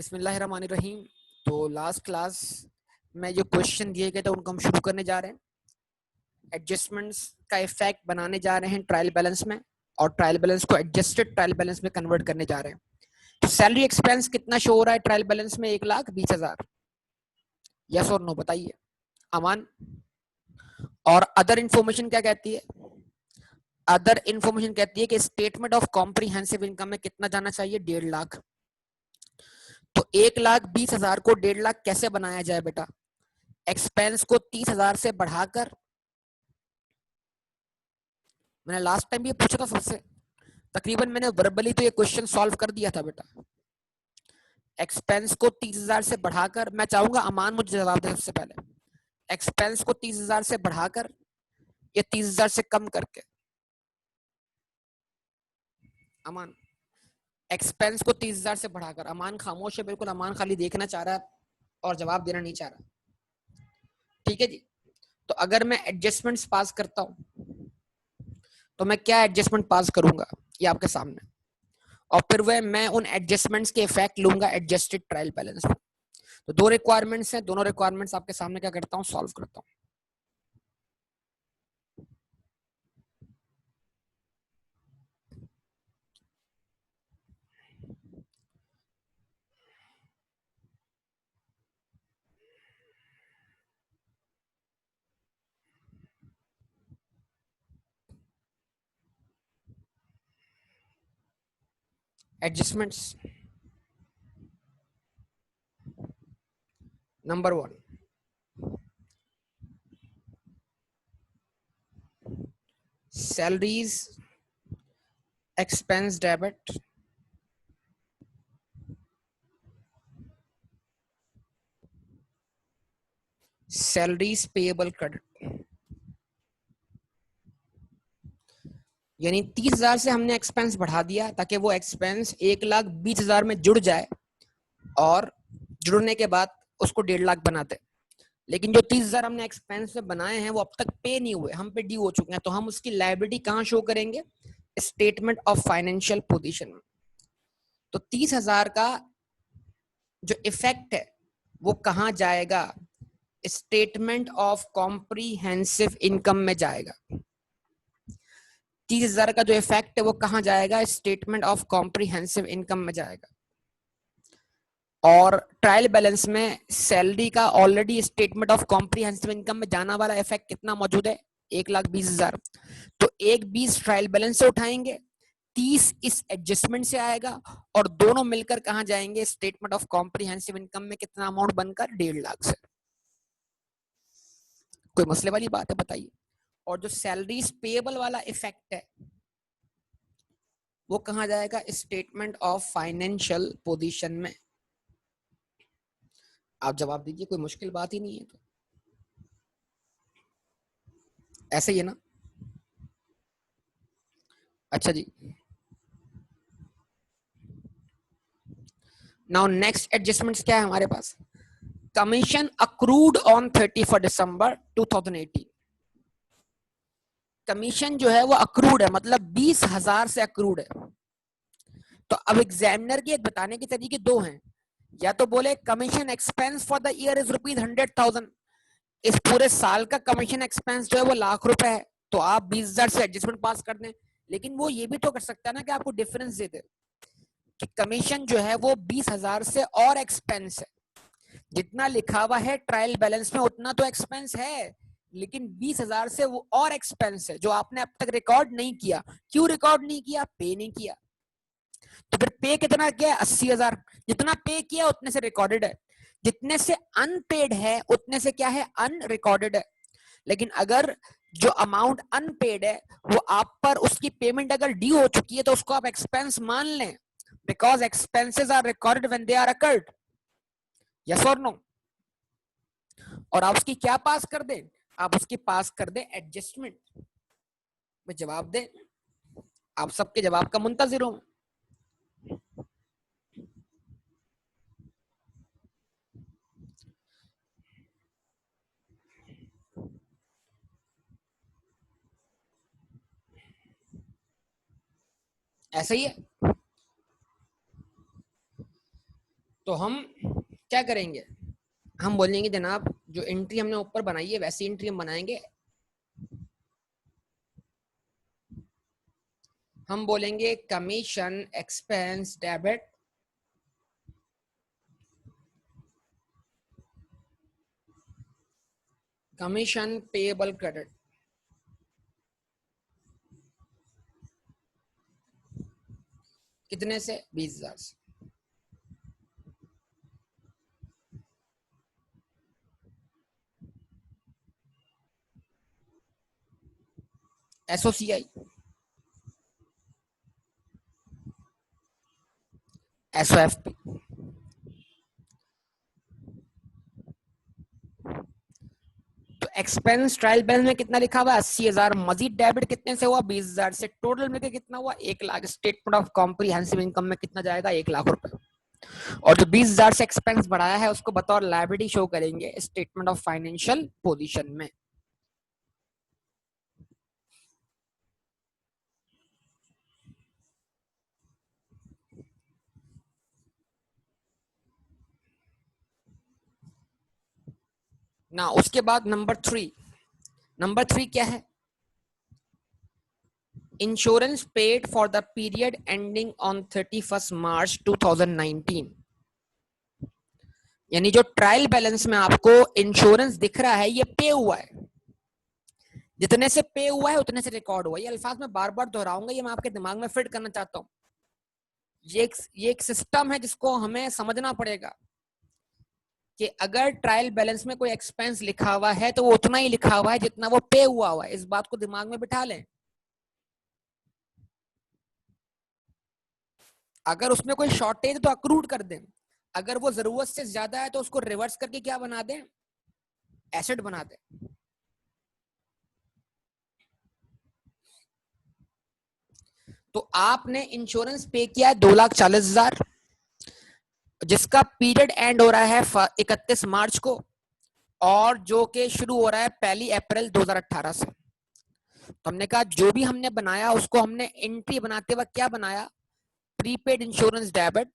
बिस्मिल्लाहिर्रहमानिर्रहीम। तो last class में जो क्वेश्चन दिए गए थे उनको हम शुरू करने जा रहे हैं। एडजस्टमेंट्स का इफेक्ट बनाने जा रहे हैं ट्रायल बैलेंस में और ट्रायल बैलेंस को एडजस्टेड ट्रायल बैलेंस में कन्वर्ट करने जा रहे हैं। तो सैलरी एक्सपेंस कितना शो हो रहा है ट्रायल बैलेंस में? 1,20,000। यस और नो बताइए अमान। और अदर इंफॉर्मेशन क्या कहती है? अदर इंफॉर्मेशन कहती है कि स्टेटमेंट ऑफ कॉम्प्रिहेंसिव इनकम में कितना जाना चाहिए? 1.5 लाख। तो 1,20,000 को 1.5 लाख कैसे बनाया जाए बेटा? एक्सपेंस को 30,000 से बढ़ाकर, मैंने लास्ट टाइम ये पूछा था सबसे, तकरीबन मैंने वर्बली तो ये क्वेश्चन सॉल्व कर दिया था बेटा। एक्सपेंस को 30,000 से बढ़ाकर, मैं चाहूंगा अमान मुझे जवाब दे सबसे पहले। एक्सपेंस को 30,000 से बढ़ाकर या 30,000 से कम करके? अमान, एक्सपेंस को 30,000 से बढ़ाकर। अमान खामोश है बिल्कुल, अमान खाली देखना चाह रहा है और जवाब देना नहीं चाह रहा। ठीक है जी। तो अगर मैं एडजस्टमेंट्स पास करता हूं तो मैं क्या एडजस्टमेंट पास करूंगा ये आपके सामने, और फिर वह मैं उन एडजस्टमेंट्स के इफेक्ट लूंगा एडजस्टेड ट्रायल बैलेंस में। तो दो रिक्वायरमेंट्स हैं, दोनों रिक्वायरमेंट्स आपके सामने क्या करता हूं, सॉल्व करता हूं। Adjustments number 1, salaries expense debit, salaries payable credit. यानी 30,000 से हमने एक्सपेंस बढ़ा दिया ताकि वो एक्सपेंस 1,20,000 में जुड़ जाए और जुड़ने के बाद उसको 1.5 लाख बनाते। लेकिन जो 30,000 हमने एक्सपेंस में बनाए हैं वो अब तक पे नहीं हुए, हम पे ड्यू हो चुके हैं। तो हम उसकी लायबिलिटी कहां शो करेंगे? स्टेटमेंट ऑफ फाइनेंशियल पोजीशन में। तो 30,000 का जो इफेक्ट है वो कहां जाएगा? स्टेटमेंट ऑफ कॉम्प्रिहेंसिव इनकम में जाएगा। 30,000 का जो इफेक्ट है वो कहां जाएगा? स्टेटमेंट ऑफ कॉम्प्रिहेंसिव इनकम में जाएगा। और ट्रायल बैलेंस में सैलरी का already statement of comprehensive income में जाना वाला इफेक्ट कितना मौजूद है? 1,20,000। तो 1,20 ट्रायल बैलेंस से उठाएंगे, 30 इस एडजस्टमेंट से आएगा और दोनों मिलकर कहां जाएंगे? स्टेटमेंट ऑफ कॉम्प्रिहेंसिव इनकम में कितना अमाउंट बनकर? 1.5 लाख से। कोई मसले वाली बात है बताइए। और जो सैलरीज पेएबल वाला इफेक्ट है वो कहां जाएगा? स्टेटमेंट ऑफ फाइनेंशियल पोजीशन में। आप जवाब दीजिए, कोई मुश्किल बात ही नहीं है। तो ऐसे ही है ना? अच्छा जी। नाउ नेक्स्ट एडजस्टमेंट्स क्या है हमारे पास? Commission accrued on 31 December 2018। Commission जो है वो अक्रूड है, मतलब 20,000 से अक्रूड है। तो अब एग्जामिनर के बताने के तरीके दो हैं। या तो बोले commission expense for the year is ₹100,000, इस पूरे साल का कमीशन एक्सपेंस जो है वो ₹1,00,000 है, तो आप 20,000 से एडजस्टमेंट पास कर दें। लेकिन वो ये भी तो कर सकता है ना कि आपको डिफरेंस दे दे कि कमीशन जो है वो 20,000 से और एक्सपेंस है। जितना लिखा हुआ है ट्रायल बैलेंस में उतना तो एक्सपेंस है, लेकिन 20,000 से वो और एक्सपेंस है जो आपने अब तक रिकॉर्ड नहीं किया। क्यों रिकॉर्ड नहीं किया? पे नहीं किया। तो फिर पे कितना किया? 80,000। जितना पे किया उतने से रिकॉर्डेड है, जितने से अनपेड है उतने से क्या है? अनरिकॉर्डेड है। लेकिन अगर जो अमाउंट अनपेड है वो आप पर उसकी पेमेंट अगर ड्यू हो चुकी है तो उसको आप एक्सपेंस मान लें, because expenses are recorded when they are occurred. Yes और नो? और आप उसकी क्या पास कर दें? आप उसकी पास कर दें एडजस्टमेंट में। जवाब दें, आप सबके जवाब का मुंतजिर हूं। ऐसा ही है। तो हम क्या करेंगे, हम बोलेंगे जनाब जो एंट्री हमने ऊपर बनाई है वैसी एंट्री हम बनाएंगे। हम बोलेंगे commission expense debit commission payable credit. कितने से? 20,000 से। एसओसीआई, एसओएफपी। तो एक्सपेंस ट्रायल बैलेंस में कितना लिखा हुआ है? 80,000। मजीद डेबिट कितने से हुआ? 20,000 से। टोटल मिलकर कितना हुआ? 1,00,000। स्टेटमेंट ऑफ कॉम्प्रिहेंसिव इनकम में कितना जाएगा? 1,00,000 रुपए। और जो 20,000 से एक्सपेंस बढ़ाया है उसको बतौर लायबिलिटी शो करेंगे स्टेटमेंट ऑफ फाइनेंशियल पोजीशन में। ना उसके बाद नंबर 3 क्या है? Insurance paid for the period ending on 31 मार्च 2019। यानी जो ट्रायल बैलेंस में आपको इंश्योरेंस दिख रहा है ये पे हुआ है, जितने से पे हुआ है उतने से रिकॉर्ड हुआ है। ये अल्फाज में बार बार दोहराऊंगा, ये मैं आपके दिमाग में फिट करना चाहता हूं। ये एक सिस्टम है जिसको हमें समझना पड़ेगा कि अगर ट्रायल बैलेंस में कोई एक्सपेंस लिखा हुआ है तो वो उतना ही लिखा हुआ है जितना वो पे हुआ है। इस बात को दिमाग में बिठा लें। अगर उसमें कोई शॉर्टेज तो अक्रूड कर दें, अगर वो जरूरत से ज्यादा है तो उसको रिवर्स करके क्या बना दें? एसेट बना दें। तो आपने इंश्योरेंस पे किया है 2,40,000, जिसका पीरियड एंड हो रहा है 31 मार्च को और जो कि शुरू हो रहा है 1 अप्रैल 2018 से। तो हमने कहा जो भी हमने बनाया उसको हमने एंट्री बनाते वक्त क्या बनाया? प्रीपेड इंश्योरेंस डेबिट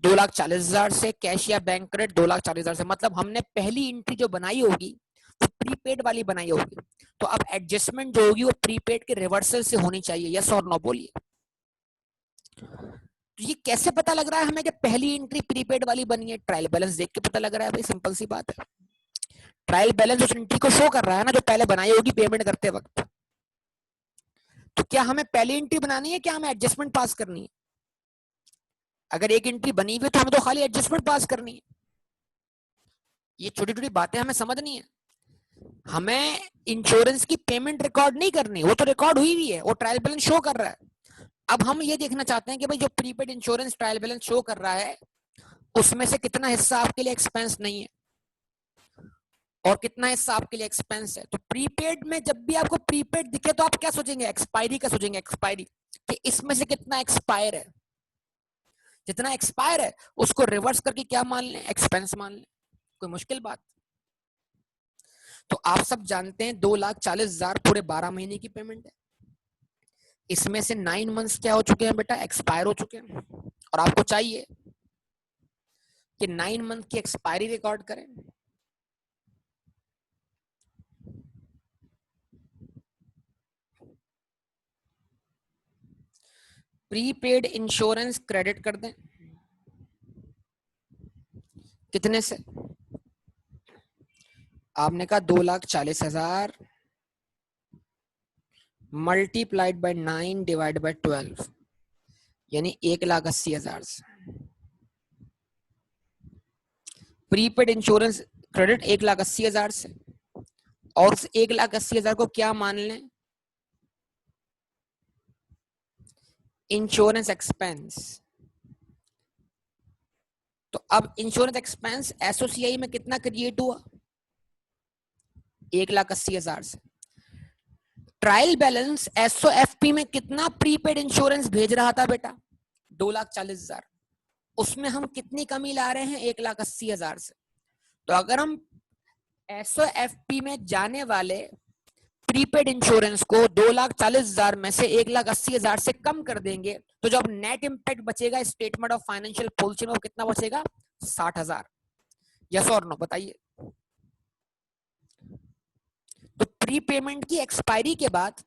2,40,000 से, कैश या बैंक क्रेडिट 2,40,000 से। मतलब हमने पहली एंट्री जो बनाई होगी वो प्रीपेड वाली बनाई होगी। तो अब एडजस्टमेंट जो होगी वो प्रीपेड के रिवर्सल से होनी चाहिए। यस और नो बोलिए। तो ये कैसे पता लग रहा है हमें कि पहली एंट्री प्रीपेड वाली बनी है? ट्रायल बैलेंस देख के पता लग रहा है भाई, सिंपल सी बात है। ट्रायल बैलेंस उस एंट्री को शो कर रहा है ना जो पहले बनाई होगी पेमेंट करते वक्त। तो क्या हमें पहली एंट्री बनानी है, क्या हमें एडजस्टमेंट पास करनी है? अगर एक एंट्री बनी हुई तो हमें तो खाली एडजस्टमेंट पास करनी है। ये छोटी छोटी बातें हमें समझनी है। हमें इंश्योरेंस की पेमेंट रिकॉर्ड नहीं करनी, वो तो रिकॉर्ड हुई हुई है, वो ट्रायल बैलेंस शो कर रहा है। अब हम ये देखना चाहते हैं कि भाई जो prepaid insurance trial balance show कर रहा है उसमें से कितना हिस्सा आपके लिए एक्सपेंस नहीं है और कितना हिस्सा आपके लिए एक्सपेंस है। तो प्रीपेड में जब भी आपको प्रीपेड दिखे तो आप क्या सोचेंगे? एक्सपायरी का सोचेंगे। एक्सपायरी कि इसमें से कितना एक्सपायर है, जितना एक्सपायर है उसको रिवर्स करके क्या मान लें? एक्सपेंस मान लें। कोई मुश्किल बात? तो आप सब जानते हैं 2,40,000 पूरे 12 महीने की पेमेंट है। इसमें से 9 मंथ्स क्या हो चुके हैं बेटा? एक्सपायर हो चुके हैं। और आपको चाहिए कि 9 मंथ की एक्सपायरी रिकॉर्ड करें। प्रीपेड इंश्योरेंस क्रेडिट कर दें। कितने से? आपने कहा 2,40,000 मल्टीप्लाइड बाय 9 डिवाइड बाय 12 यानी 1,80,000 से। प्रीपेड इंश्योरेंस क्रेडिट 1,80,000 से और उस 1,80,000 को क्या मान लें? Insurance expense. तो अब इंश्योरेंस एक्सपेंस एसओसीआई में कितना क्रिएट हुआ? 1,80,000 से। ट्रायल बैलेंस एसओएफपी में कितना प्रीपेड इंश्योरेंस भेज रहा था बेटा? 2,40,000। उसमें हम कितनी कमी ला रहे हैं? 1,80,000 से। तो अगर हम एसओएफपी में जाने वाले प्रीपेड इंश्योरेंस को 2,40,000 में से 1,80,000 से कम कर देंगे तो जो अब नेट इंपैक्ट बचेगा स्टेटमेंट ऑफ फाइनेंशियल पोजीशन में वो कितना बचेगा? 60,000। यस और नो बताइए। तो प्रीपेमेंट की एक्सपायरी के बाद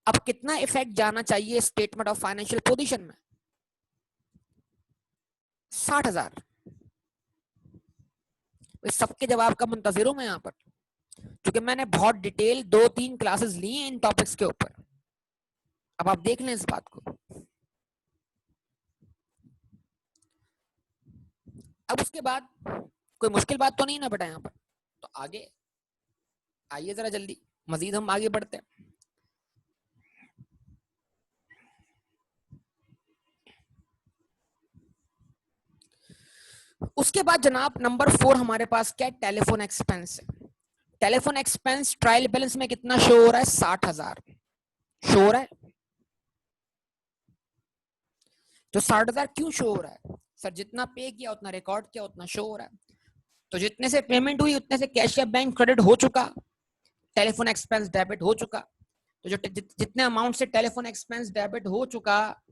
अब कितना इफेक्ट जाना चाहिए स्टेटमेंट ऑफ फाइनेंशियल पोजीशन में? 60,000। सबके जवाब का मुंतजिर हूं मैं यहाँ पर, क्योंकि मैंने बहुत डिटेल 2-3 क्लासेस ली हैं इन टॉपिक्स के ऊपर। अब आप देख लें इस बात को। अब उसके बाद कोई मुश्किल बात तो नहीं ना बेटा यहाँ पर? तो आगे आइए जरा जल्दी, मजीद हम आगे बढ़ते हैं। उसके बाद जनाब नंबर 4 हमारे पास क्या है? Telephone expense. Telephone expense trial balance में कितना शो हो रहा है? 60,000 शो हो रहा है। तो 60,000 क्यों शो हो रहा है? सर जितना पे किया उतना रिकॉर्ड किया उतना शो हो रहा है। तो जितने से पेमेंट हुई उतने से कैश या बैंक क्रेडिट हो चुका, टेलीफोन एक्सपेंस डेबिट हो चुका। तो जो जितने अमाउंट से टेलीफोन एक्सपेंस डेबिट हो चुका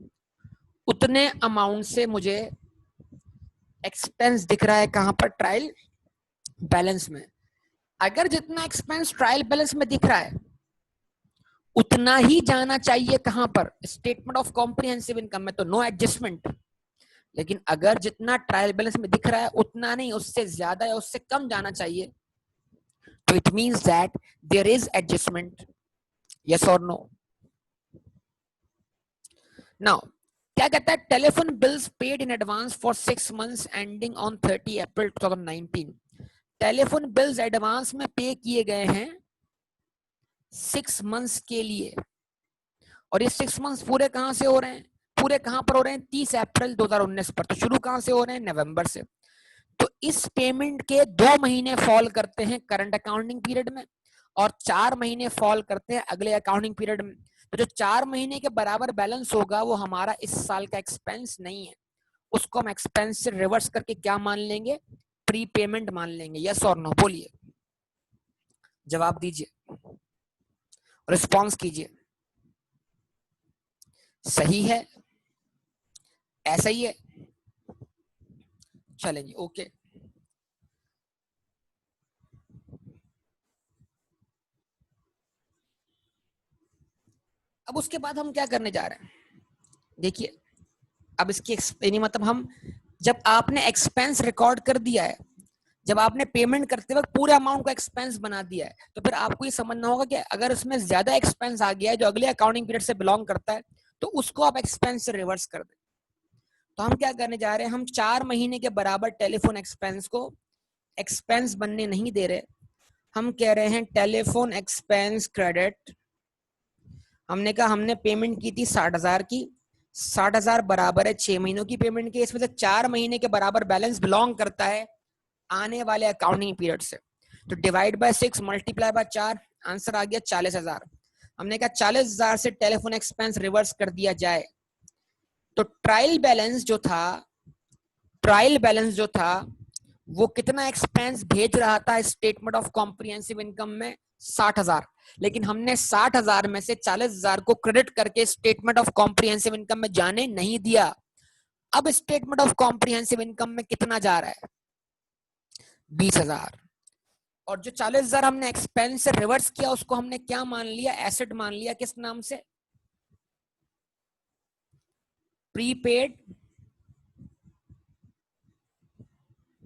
उतने अमाउंट से मुझे एक्सपेंस दिख रहा है कहां पर? ट्रायल बैलेंस में। अगर जितना एक्सपेंस ट्रायल बैलेंस में दिख रहा है उतना ही जाना चाहिए कहां पर? स्टेटमेंट ऑफ कॉम्प्रिहेंसिव इनकम में, तो नो एडजस्टमेंट। लेकिन अगर जितना ट्रायल बैलेंस में दिख रहा है उतना नहीं, उससे ज्यादा या उससे कम जाना चाहिए, तो it means that there is adjustment. Yes और नो? नाउ क्या कहता है? Telephone bills paid in advance for 6 months ending on 30 April 2019। Telephone bills advance में पे किए गए हैं 6 मंथ्स के लिए, और ये 6 मंथ्स पूरे कहां से हो रहे हैं? पूरे कहां पर हो रहे हैं? 30 अप्रैल 2019 पर। तो शुरू कहां से हो रहे हैं? नवंबर से। तो इस पेमेंट के 2 महीने फॉल करते हैं करंट अकाउंटिंग पीरियड में और 4 महीने फॉल करते हैं अगले अकाउंटिंग पीरियड में। तो जो 4 महीने के बराबर बैलेंस होगा वो हमारा इस साल का एक्सपेंस नहीं है, उसको हम एक्सपेंस से रिवर्स करके क्या मान लेंगे? प्री पेमेंट मान लेंगे। यस और नो बोलिए, जवाब दीजिए, रिस्पॉन्स कीजिए। सही है? ऐसा ही है? चलेंगे, ओके। अब उसके बाद हम क्या करने जा रहे हैं? देखिए, अब इसकी मतलब हम जब आपने एक्सपेंस रिकॉर्ड कर दिया है, जब आपने पेमेंट करते वक्त पूरे अमाउंट को एक्सपेंस बना दिया है, तो फिर आपको ये समझना होगा कि अगर उसमें ज्यादा एक्सपेंस आ गया है जो अगले अकाउंटिंग पीरियड से बिलोंग करता है, तो उसको आप एक्सपेंस से रिवर्स कर दें। तो हम क्या करने जा रहे हैं? हम 4 महीने के बराबर टेलीफोन एक्सपेंस को एक्सपेंस बनने नहीं दे रहे, हम कह रहे हैं टेलीफोन एक्सपेंस क्रेडिट। हमने कहा हमने पेमेंट की थी 60,000 की, 60,000 बराबर है 6 महीनों की पेमेंट के, इसमें से 4 महीने के बराबर बैलेंस बिलोंग करता है आने वाले अकाउंटिंग पीरियड से। तो divide by 6 multiply by 4, answer आ गया 40,000। हमने कहा 40,000 से टेलीफोन एक्सपेंस रिवर्स कर दिया जाए, तो ट्रायल बैलेंस जो था वो कितना एक्सपेंस भेज रहा था स्टेटमेंट ऑफ कॉम्प्रिहेंसिव इनकम में? 60,000। लेकिन हमने 60,000 में से 40,000 को क्रेडिट करके स्टेटमेंट ऑफ कॉम्प्रिहेंसिव इनकम में जाने नहीं दिया। अब स्टेटमेंट ऑफ कॉम्प्रिहेंसिव इनकम में कितना जा रहा है? 20,000। और जो 40,000 हमने एक्सपेंस से रिवर्स किया उसको हमने क्या मान लिया? एसेट मान लिया। किस नाम से? Prepaid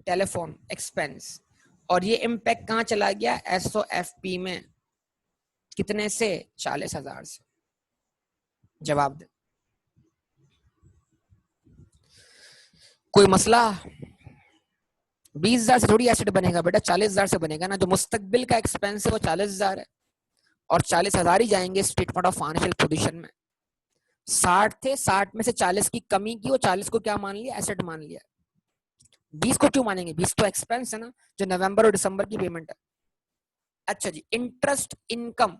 telephone expense. और ये इम्पैक्ट कहां चला गया? एसओएफपी में। कितने से? 40,000 से। जवाब दे। कोई मसला? 20,000 से थोड़ी एसेट बनेगा बेटा, 40,000 से बनेगा ना। जो मुस्तकबिल का एक्सपेंस है वो 40,000 है और 40,000 ही जाएंगे स्टेटमेंट ऑफ फाइनेंशियल पोजीशन में। 60 थे, 60 में से 40 की कमी की, वो 40 को क्या मान लिया? एसेट मान लिया। 20 को क्यों मानेंगे? 20 तो एक्सपेंस है ना, जो नवंबर और दिसंबर की पेमेंट है। अच्छा जी, इंटरेस्ट इनकम।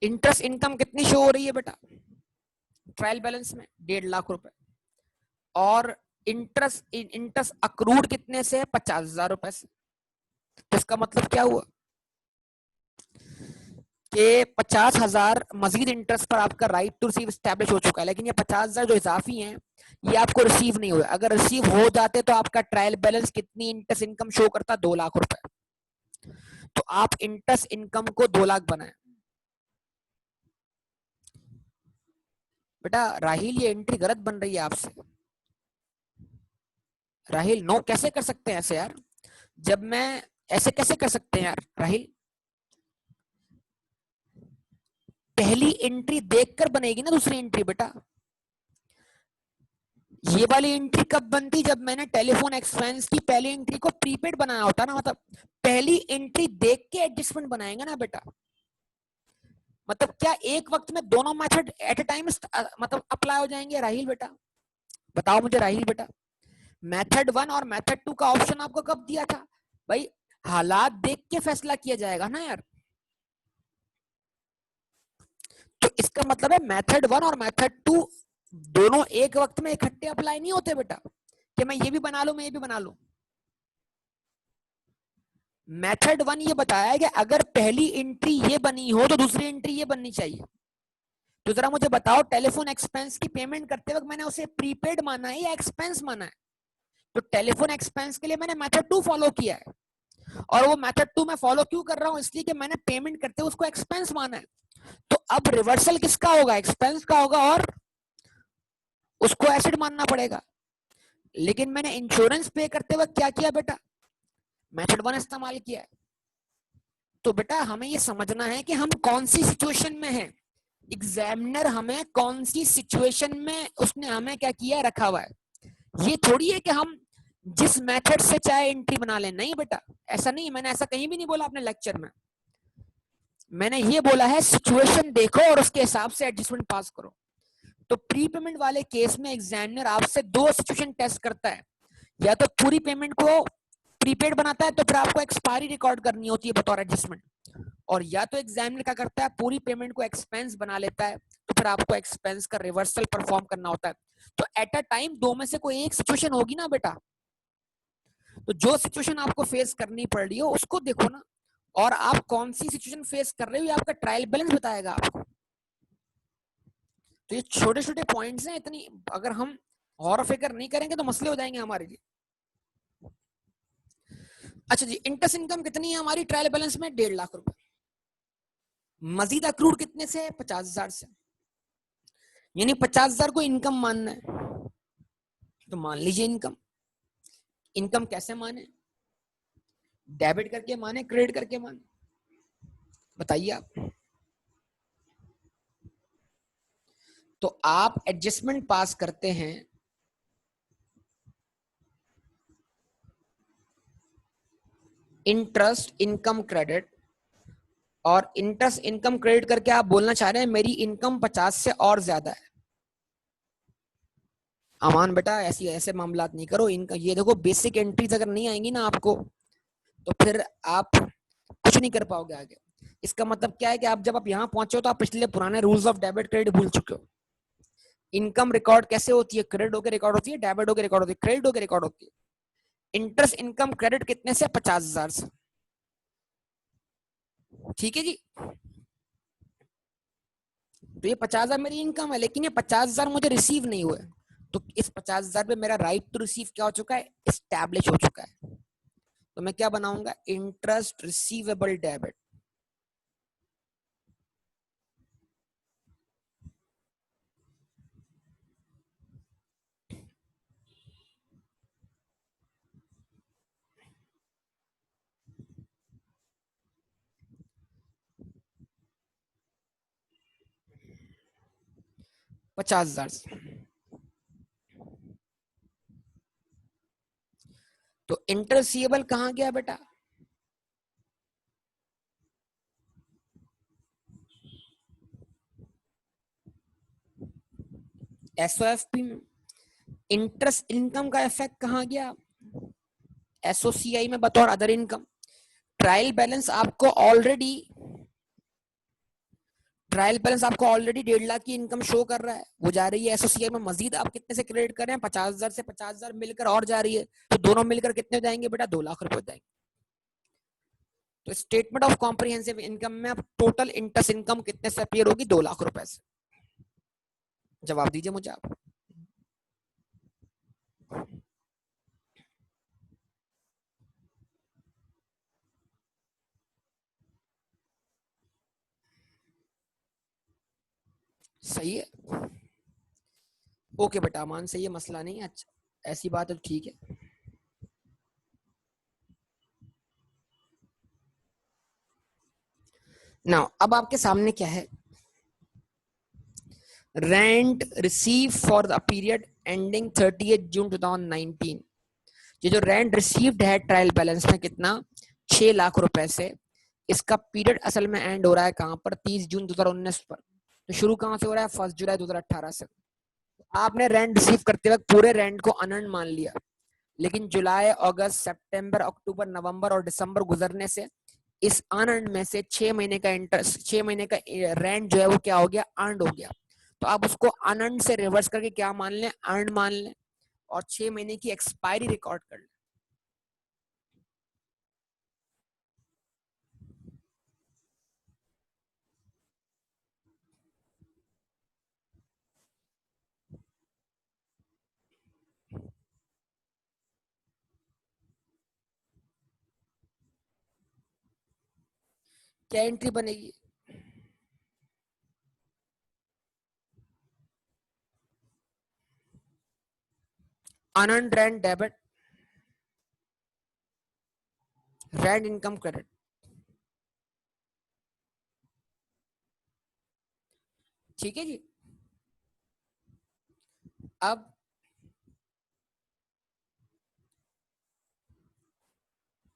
इंटरेस्ट इनकम कितनी शो हो रही है बेटा ट्रायल बैलेंस में? 1.5 लाख रुपए। और इंटरेस्ट अक्रूड कितने से? 50,000 रुपए से। तो इसका मतलब क्या हुआ कि 50,000 मजीद इंटरेस्ट पर आपका राइट टू रिसीव स्टैब्लिश हो चुका है, लेकिन ये 50,000 जो इजाफी हैं ये आपको रिसीव नहीं हुए। अगर रिसीव हो जाते तो आपका ट्रायल बैलेंस कितनी इंटरेस्ट इनकम शो करता, 2 लाख रुपए। तो आप इंटरेस्ट इनकम को 2 लाख बनाए। बेटा राहिल ये एंट्री गलत बन रही है आपसे। राहिल नो कैसे कर सकते हैं ऐसे यार, जब मैं ऐसे कैसे कर सकते हैं यार राहिल? पहली एंट्री देखकर बनेगी ना दूसरी एंट्री बेटा। ये वाली एंट्री कब बनती, जब मैंने टेलीफोन एक्सपेंस की पहली एंट्री को प्रीपेड बनाया होता ना, मतलब पहली एंट्री देख के एडजस्टमेंट बनाएंगे ना बेटा। मतलब क्या एक वक्त में दोनों मेथड एट ए टाइम मतलब अप्लाई हो जाएंगे राहिल बेटा? बताओ मुझे राहिल बेटा। मेथड 1 और मेथड 2 का ऑप्शन आपको कब दिया था भाई? हालात देख के फैसला किया जाएगा ना यार। तो इसका मतलब है मेथड 1 और मेथड 2 दोनों एक वक्त में इकट्ठे अप्लाई नहीं होते बेटा, कि मैं ये भी बना लूं मैं ये भी बना लूं। मेथड 1 ये बताया है कि अगर पहली एंट्री ये बनी हो तो दूसरी एंट्री ये बननी चाहिए। तो जरा मुझे बताओ, टेलीफोन एक्सपेंस की पेमेंट करते वक्त मैंने उसे प्रीपेड माना है या एक्सपेंस माना है? तो टेलीफोन एक्सपेंस के लिए मैंने मेथड 2 फॉलो किया है, और वो मेथड 2 मैं फॉलो क्यों कर रहा हूं? इसलिए कि मैंने पेमेंट करते हुए उसको एक्सपेंस माना है। तो अब रिवर्सल किसका होगा? एक्सपेंस का होगा, और उसको एसिड मानना पड़ेगा। लेकिन मैंने इंश्योरेंस पे करते वक्त क्या किया बेटा? मेथड 1 इस्तेमाल किया है। तो बेटा हमें ये समझना है कि हम कौन सी सिचुएशन में हैं। एग्जामिनर हमें कौन सी सिचुएशन में उसने हमें क्या किया रखा हुआ है। ये थोड़ी है कि हम जिस मेथड से चाहे एंट्री बना लें, नहीं बेटा ऐसा नहीं। मैंने ऐसा कहीं भी नहीं बोला अपने लेक्चर में। मैंने ये बोला है सिचुएशन देखो और उसके हिसाब से एडजस्टमेंट पास करो। तो प्री पेमेंट वाले केस में एग्जामिनर आपसे 2 सिचुएशन टेस्ट करता है। या तो पूरी पेमेंट को प्रीपेड बनाता है तो फिर आपको एक्सपायरी रिकॉर्ड करनी होती है बतौर एडजस्टमेंट, और या तो एग्जामिनर क्या करता है, पूरी पेमेंट को एक्सपेंस बना लेता है तो फिर आपको एक्सपेंस का रिवर्सल परफॉर्म करना होता है। तो एट अ टाइम 2 में से कोई एक सिचुएशन होगी ना बेटा। तो जो सिचुएशन आपको फेस करनी पड़ रही हो उसको देखो ना, और आप कौन सी सिचुएशन फेस कर रहे हो ये आपका ट्रायल बैलेंस बताएगा आपको। तो ये छोटे छोटे पॉइंट्स हैं, इतनी अगर हम गौर फिक्र नहीं करेंगे तो मसले हो जाएंगे हमारे लिए। अच्छा जी, इंटरेस्ट इनकम कितनी है हमारी ट्रायल बैलेंस में? 1.5 लाख रुपए। मजीद अक्रूड कितने से? 50,000 से। यानी 50,000 को इनकम मानना है तो मान लीजिए इनकम। इनकम कैसे माने? डेबिट करके माने, क्रेडिट करके माने? बताइए आप। तो आप एडजस्टमेंट पास करते हैं इंटरेस्ट इनकम क्रेडिट, और इंटरेस्ट इनकम क्रेडिट करके आप बोलना चाह रहे हैं मेरी इनकम 50 से और ज्यादा है। अमान बेटा ऐसी ऐसे मामलात नहीं करो। इनका ये देखो, बेसिक एंट्रीज अगर नहीं आएंगी ना आपको तो फिर आप कुछ नहीं कर पाओगे आगे। इसका मतलब क्या है कि आप जब आप यहाँ पहुंचे हो तो आप पिछले पुराने रूल्स ऑफ डेबिट क्रेडिट भूल चुके हो। इनकम रिकॉर्ड कैसे होती है? क्रेडिट होकर रिकॉर्ड होती है, डेबिट होकर रिकॉर्ड होती है, क्रेडिट होकर रिकॉर्ड होती है। इंटरेस्ट इनकम क्रेडिट कितने से? 50,000 से। ठीक है जी। तो ये 50,000 मेरी इनकम है, लेकिन ये 50,000 मुझे रिसीव नहीं हुए। तो इस 50,000 पे मेरा राइट टू रिसीव क्या हो चुका है? एस्टैब्लिश हो चुका है। तो मैं क्या बनाऊंगा? Interest receivable debit. $50,000 से। तो इंटरेस्ट रिसीवेबल कहां गया बेटा? एसओएफपी में। इंटरेस्ट इनकम का इफेक्ट कहां गया? एसओसीआई में बतौर अदर इनकम। ट्रायल बैलेंस आपको ऑलरेडी 1.5 लाख की इनकम शो कर रहा है, वो जा रही है एसोसिएट में। मजीद आप कितने से क्रेडिट कर रहे हैं? 50,000 से। 50,000 मिलकर और जा रही है, तो दोनों मिलकर कितने हो जाएंगे बेटा? 2 लाख रुपए हो जाएंगे। तो स्टेटमेंट ऑफ कॉम्प्रिहेंसिव इनकम में अब टोटल इंटरेस्ट इनकम कितने से अपीयर होगी? 2 लाख रुपए से। जवाब दीजिए मुझे आप। सही है, ओके बेटा, अमान सही है, मसला नहीं है। अच्छा ऐसी बात है तो ठीक है। नाउ अब आपके सामने क्या है? Rent receive for the period ending 30 जून 2019। ये जो रेंट रिसीव्ड है ट्रायल बैलेंस में कितना? 6 लाख रुपए से। इसका पीरियड असल में एंड हो रहा है कहां पर? 30 जून 2019 पर। तो शुरू कहां से हो रहा है? 1 जुलाई 2018 से। आपने रेंट रिसीव करते वक्त पूरे रेंट को अनअर्न्ड मान लिया, लेकिन जुलाई, अगस्त, सितंबर, अक्टूबर, नवंबर और दिसंबर गुजरने से इस अनअर्न्ड में से 6 महीने का इंटरेस्ट, 6 महीने का रेंट जो है वो क्या हो गया? अर्न्ड हो गया। तो आप उसको अनअर्न्ड से रिवर्स करके क्या मान लें? अर्न्ड मान लें, और 6 महीने की एक्सपायरी रिकॉर्ड कर लें। क्या एंट्री बनेगी? Unearned rent debit, rent income credit. ठीक है जी। अब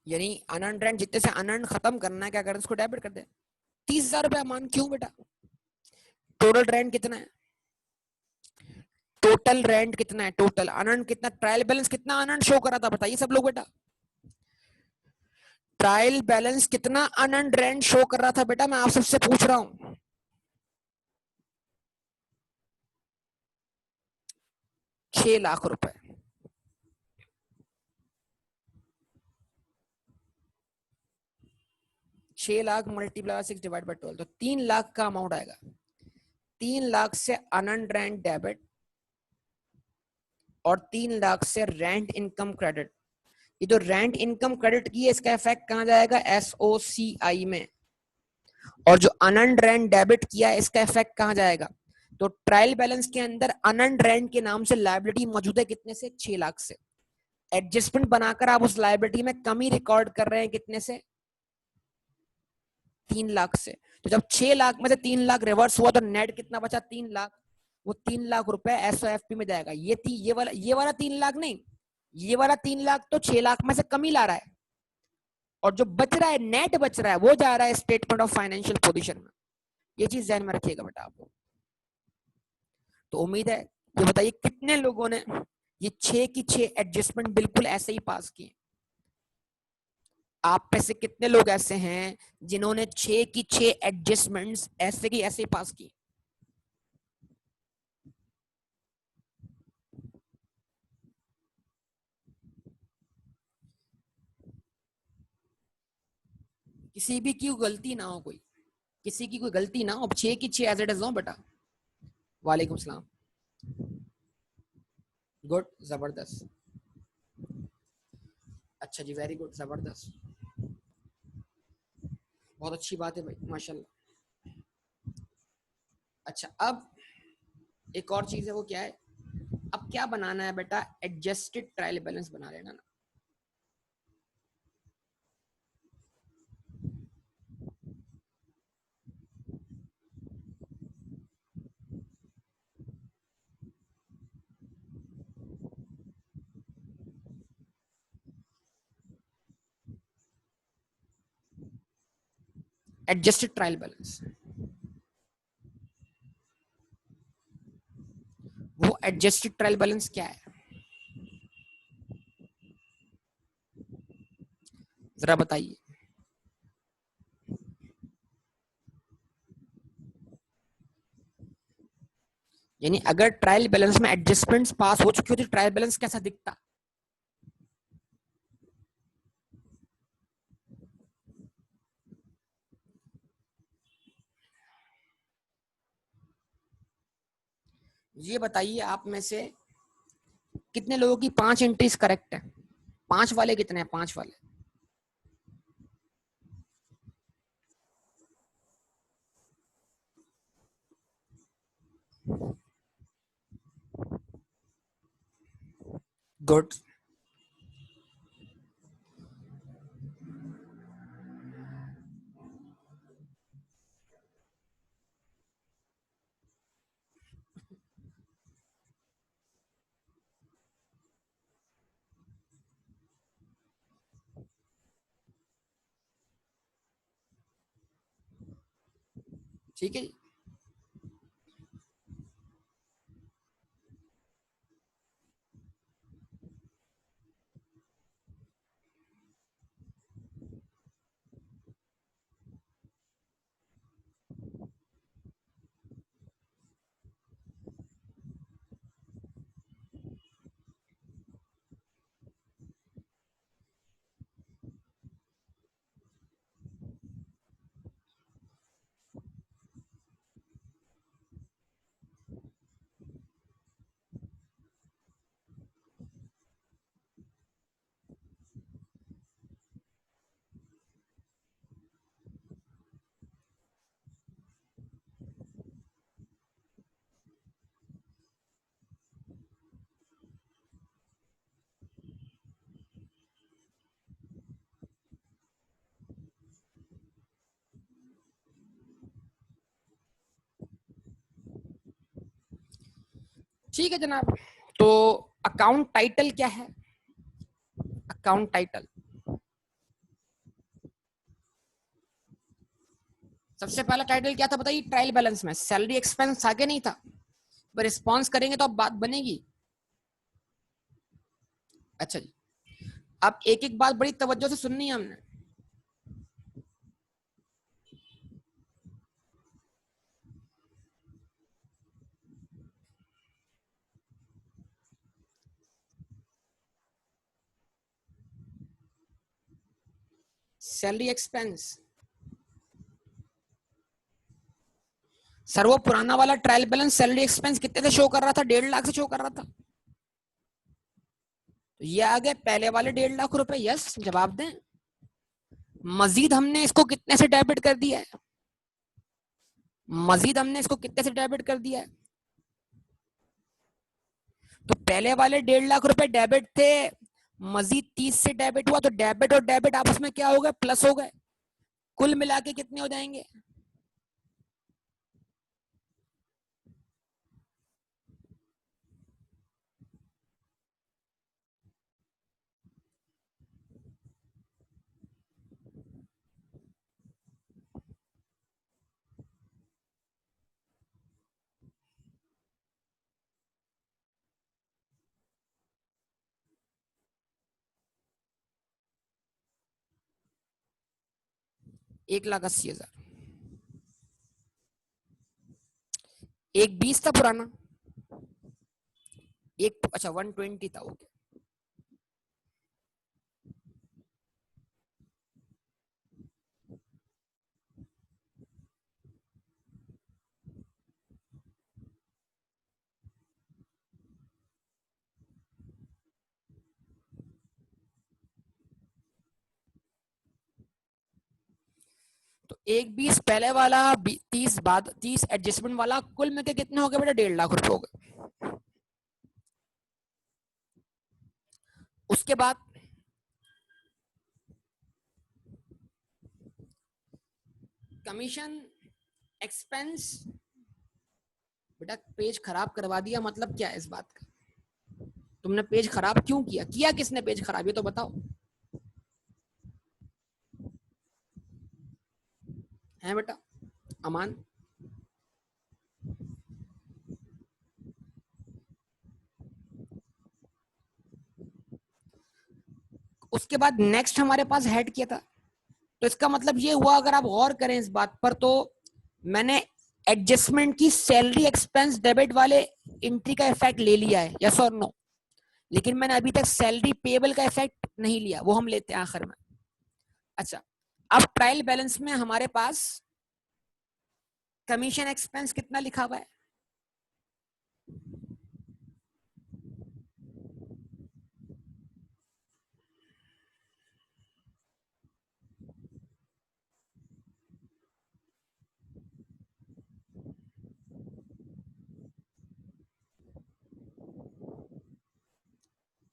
यानी अनअर्न्ड रेंट जितने से अनअर्न्ड खत्म करना है, क्या करें? उसको डेबिट कर दे। 30,000 रुपया मान। क्यों बेटा? टोटल रेंट कितना है? टोटल रेंट कितना है? टोटल अनअर्न्ड कितना? ट्रायल बैलेंस कितना अनअर्न्ड शो कर रहा था? बताइए सब लोग बेटा। ट्रायल बैलेंस कितना अनअर्न्ड रेंट शो कर रहा था बेटा? मैं आप सबसे पूछ रहा हूं। 6 लाख रुपए। 6 लाख मल्टीप्लाई 6 डिवाइड बाय 12, तो 3 लाख का अमाउंट आएगा। 3 लाख से अनअर्न्ड रेंट डेबिट और 3 लाख से रेंट इनकम क्रेडिट। ये जो रेंट इनकम क्रेडिट की है, इसका इफेक्ट कहां जाएगा? एसओसीआई में। और जो अनअर्न्ड रेंट डेबिट किया है, इसका इफेक्ट कहां जाएगा? तो ट्रायल बैलेंस के अंदर अनअर्न्ड रेंट के नाम से लायबिलिटी मौजूद है कितने से? 6 लाख से। एडजस्टमेंट बनाकर आप उस लायबिलिटी में कमी रिकॉर्ड कर रहे हैं कितने से? 3 लाख से। तो जब 6 लाख में से 3 लाख रिवर्स हुआ तो नेट कितना बचा? 3 लाख। वो 3 लाख रुपए एसओएफपी में जाएगा। ये वाला 3 लाख नहीं, ये वाला 3 लाख तो 6 लाख में से कमी ला रहा है, और जो बच रहा है, नेट बच रहा है, वो जा रहा है स्टेटमेंट ऑफ फाइनेंशियल पोजीशन में। ये चीज ध्यान में रखिएगा बेटा आपको। तो उम्मीद है, ये बताइए कितने लोगों ने ये 6 की 6 एडजस्टमेंट बिल्कुल ऐसे ही पास किए? आप में से कितने लोग ऐसे हैं जिन्होंने 6 की 6 एडजस्टमेंट्स ऐसे की ऐसे ही पास की? किसी भी की गलती ना हो, कोई किसी की कोई गलती ना हो। 6 की 6 एज इट इज हो बेटा। वालेकुम सलाम। गुड, जबरदस्त। अच्छा जी, वेरी गुड, जबरदस्त। बहुत अच्छी बात है भाई, माशाल्लाह। अच्छा, अब एक और चीज है, वो क्या है? अब क्या बनाना है बेटा? एडजस्टेड ट्रायल बैलेंस बना लेना ना। एडजस्टेड ट्रायल बैलेंस, वो एडजस्टेड ट्रायल बैलेंस क्या है? जरा बताइए। यानी अगर ट्रायल बैलेंस में एडजस्टमेंट्स पास हो चुकी होती, ट्रायल बैलेंस कैसा दिखता? ये बताइए आप में से कितने लोगों की 5 एंट्रीज करेक्ट है? 5 वाले कितने हैं? 5 वाले गुड। ठीक है, ठीक है जनाब। तो अकाउंट टाइटल क्या है? अकाउंट टाइटल सबसे पहला टाइटल क्या था बताइए? ट्रायल बैलेंस में सैलरी एक्सपेंस था कि नहीं था? रिस्पॉन्स करेंगे तो अब बात बनेगी। अच्छा जी, अब एक एक बात बड़ी तवज्जो से सुननी है हमने। सैलरी एक्सपेंस, सर वो पुराना वाला ट्रायल बैलेंस सैलरी एक्सपेंस कितने से शो कर रहा था? 1.5 लाख से शो कर रहा था। तो ये आ गए पहले वाले 1.5 लाख रुपए। यस, जवाब दें। मजीद हमने इसको कितने से डेबिट कर दिया है? मजीद हमने इसको कितने से डेबिट कर दिया है? तो पहले वाले 1.5 लाख रुपए डेबिट थे, मजीद 30 से डेबिट हुआ, तो डेबिट और डेबिट आपस में क्या हो गए? प्लस हो गए। कुल मिला के कितने हो जाएंगे? 1,80,000। एक 20 था पुराना, एक अच्छा 120 था। ओके। तो एक 20 पहले वाला, 30 बाद 30 एडजस्टमेंट वाला, कुल मिलकर कितने हो गए बेटा? 1.5 लाख रुपए हो गए। उसके बाद कमीशन एक्सपेंस। बेटा पेज खराब करवा दिया, मतलब क्या है इस बात का? तुमने पेज खराब क्यों किया? किया किसने पेज खराब, ये तो बताओ। है बेटा अमान? उसके बाद नेक्स्ट हमारे पास हेड किया था। तो इसका मतलब ये हुआ, अगर आप गौर करें इस बात पर, तो मैंने एडजस्टमेंट की सैलरी एक्सपेंस डेबिट वाले एंट्री का इफेक्ट ले लिया है, यस और नो? लेकिन मैंने अभी तक सैलरी पेबल का इफेक्ट नहीं लिया, वो हम लेते हैं आखिर में। अच्छा, अब ट्रायल बैलेंस में हमारे पास कमीशन एक्सपेंस कितना लिखा हुआ है?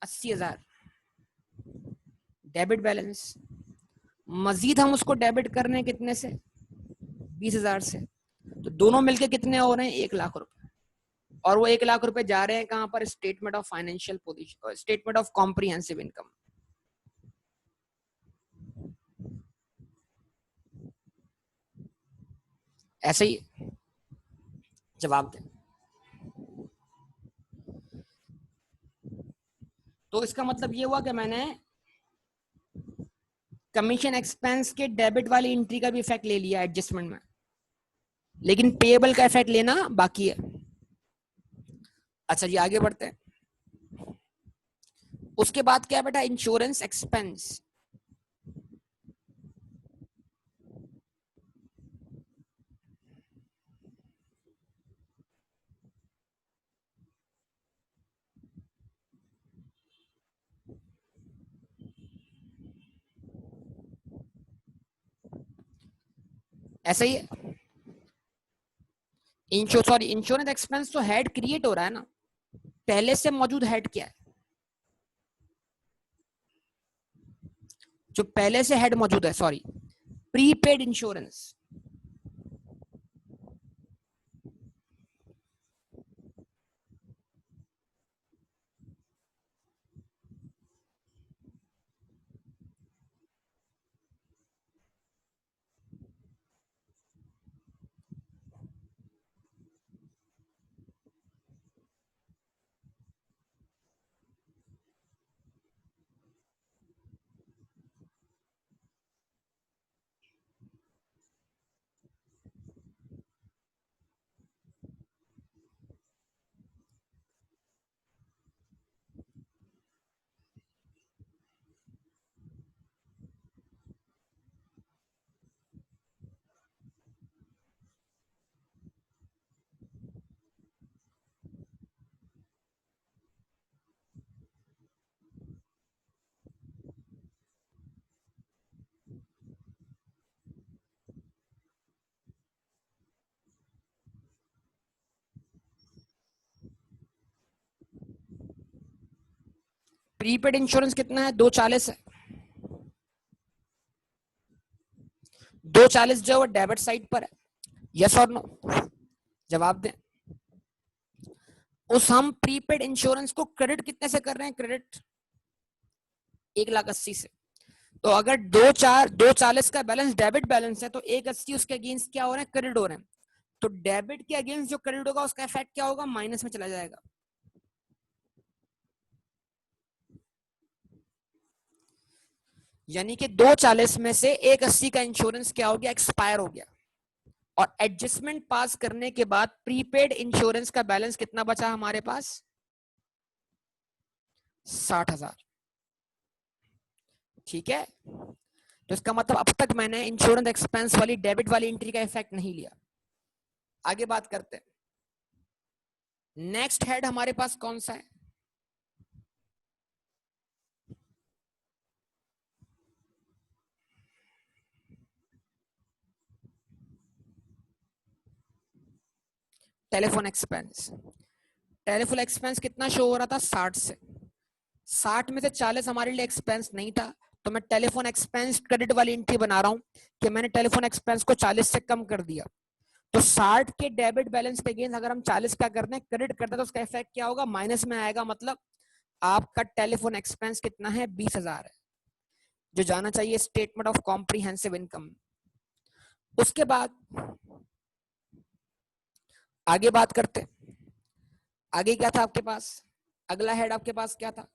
80,000 डेबिट बैलेंस, मजीद हम उसको डेबिट कर रहे हैं कितने से, 20,000 से, तो दोनों मिलके कितने हो रहे हैं, 1 लाख रुपए। और वो 1 लाख रुपए जा रहे हैं कहां पर, statement of financial position, statement of comprehensive income. ऐसे ही जवाब दें। तो इसका मतलब ये हुआ कि मैंने कमीशन एक्सपेंस के डेबिट वाली एंट्री का भी इफेक्ट ले लिया एडजस्टमेंट में, लेकिन पेएबल का इफेक्ट लेना बाकी है। अच्छा जी आगे बढ़ते हैं। उसके बाद क्या बेटा, इंश्योरेंस एक्सपेंस। ऐसा ही इंश्योरेंस एक्सपेंस तो हेड क्रिएट हो रहा है ना, पहले से मौजूद हेड क्या है, जो पहले से हेड मौजूद है, sorry, prepaid insurance. Prepaid insurance कितना है, 240 है। 240 जो है डेबिट साइड पर है, यस और नो, जवाब दें। उस हम प्रीपेड इंश्योरेंस को क्रेडिट कितने से कर रहे हैं, क्रेडिट 1,80,000 से। तो अगर 240 का बैलेंस डेबिट बैलेंस है, तो 180 उसके अगेंस्ट क्या हो रहे हैं, क्रेडिट हो रहे हैं। तो डेबिट के अगेंस्ट जो क्रेडिट होगा उसका इफेक्ट क्या होगा, माइनस में चला जाएगा। यानी कि 240 में से 180 का इंश्योरेंस क्या हो गया, एक्सपायर हो गया। और एडजस्टमेंट पास करने के बाद प्रीपेड इंश्योरेंस का बैलेंस कितना बचा हमारे पास, 60,000। ठीक है, तो इसका मतलब अब तक मैंने इंश्योरेंस एक्सपेंस वाली डेबिट वाली एंट्री का इफेक्ट नहीं लिया। आगे बात करते हैं, नेक्स्ट हेड हमारे पास कौन सा है, टेलीफोन एक्सपेंस। टेलीफोन एक्सपेंस कितना शो हो रहा था, 60 से। 60 में से 40 हमारे लिए एक्सपेंस नहीं था, तो मैं टेलीफोन एक्सपेंस क्रेडिट वाली एंट्री बना रहा हूं कि मैंने टेलीफोन एक्सपेंस को 40 से कम कर दिया। तो 60 के डेबिट बैलेंस पे अगेंस्ट अगर हम 40 का करते हैं, क्रेडिट करते हैं, तो उसका इफेक्ट क्या होगा, माइनस में आएगा। मतलब आपका टेलीफोन एक्सपेंस कितना है, 20,000 है, जो जाना चाहिए स्टेटमेंट ऑफ कॉम्प्रिहेंसिव इनकम। उसके बाद आगे बात करते हैं, आगे क्या था आपके पास, अगला हेड आपके पास क्या था,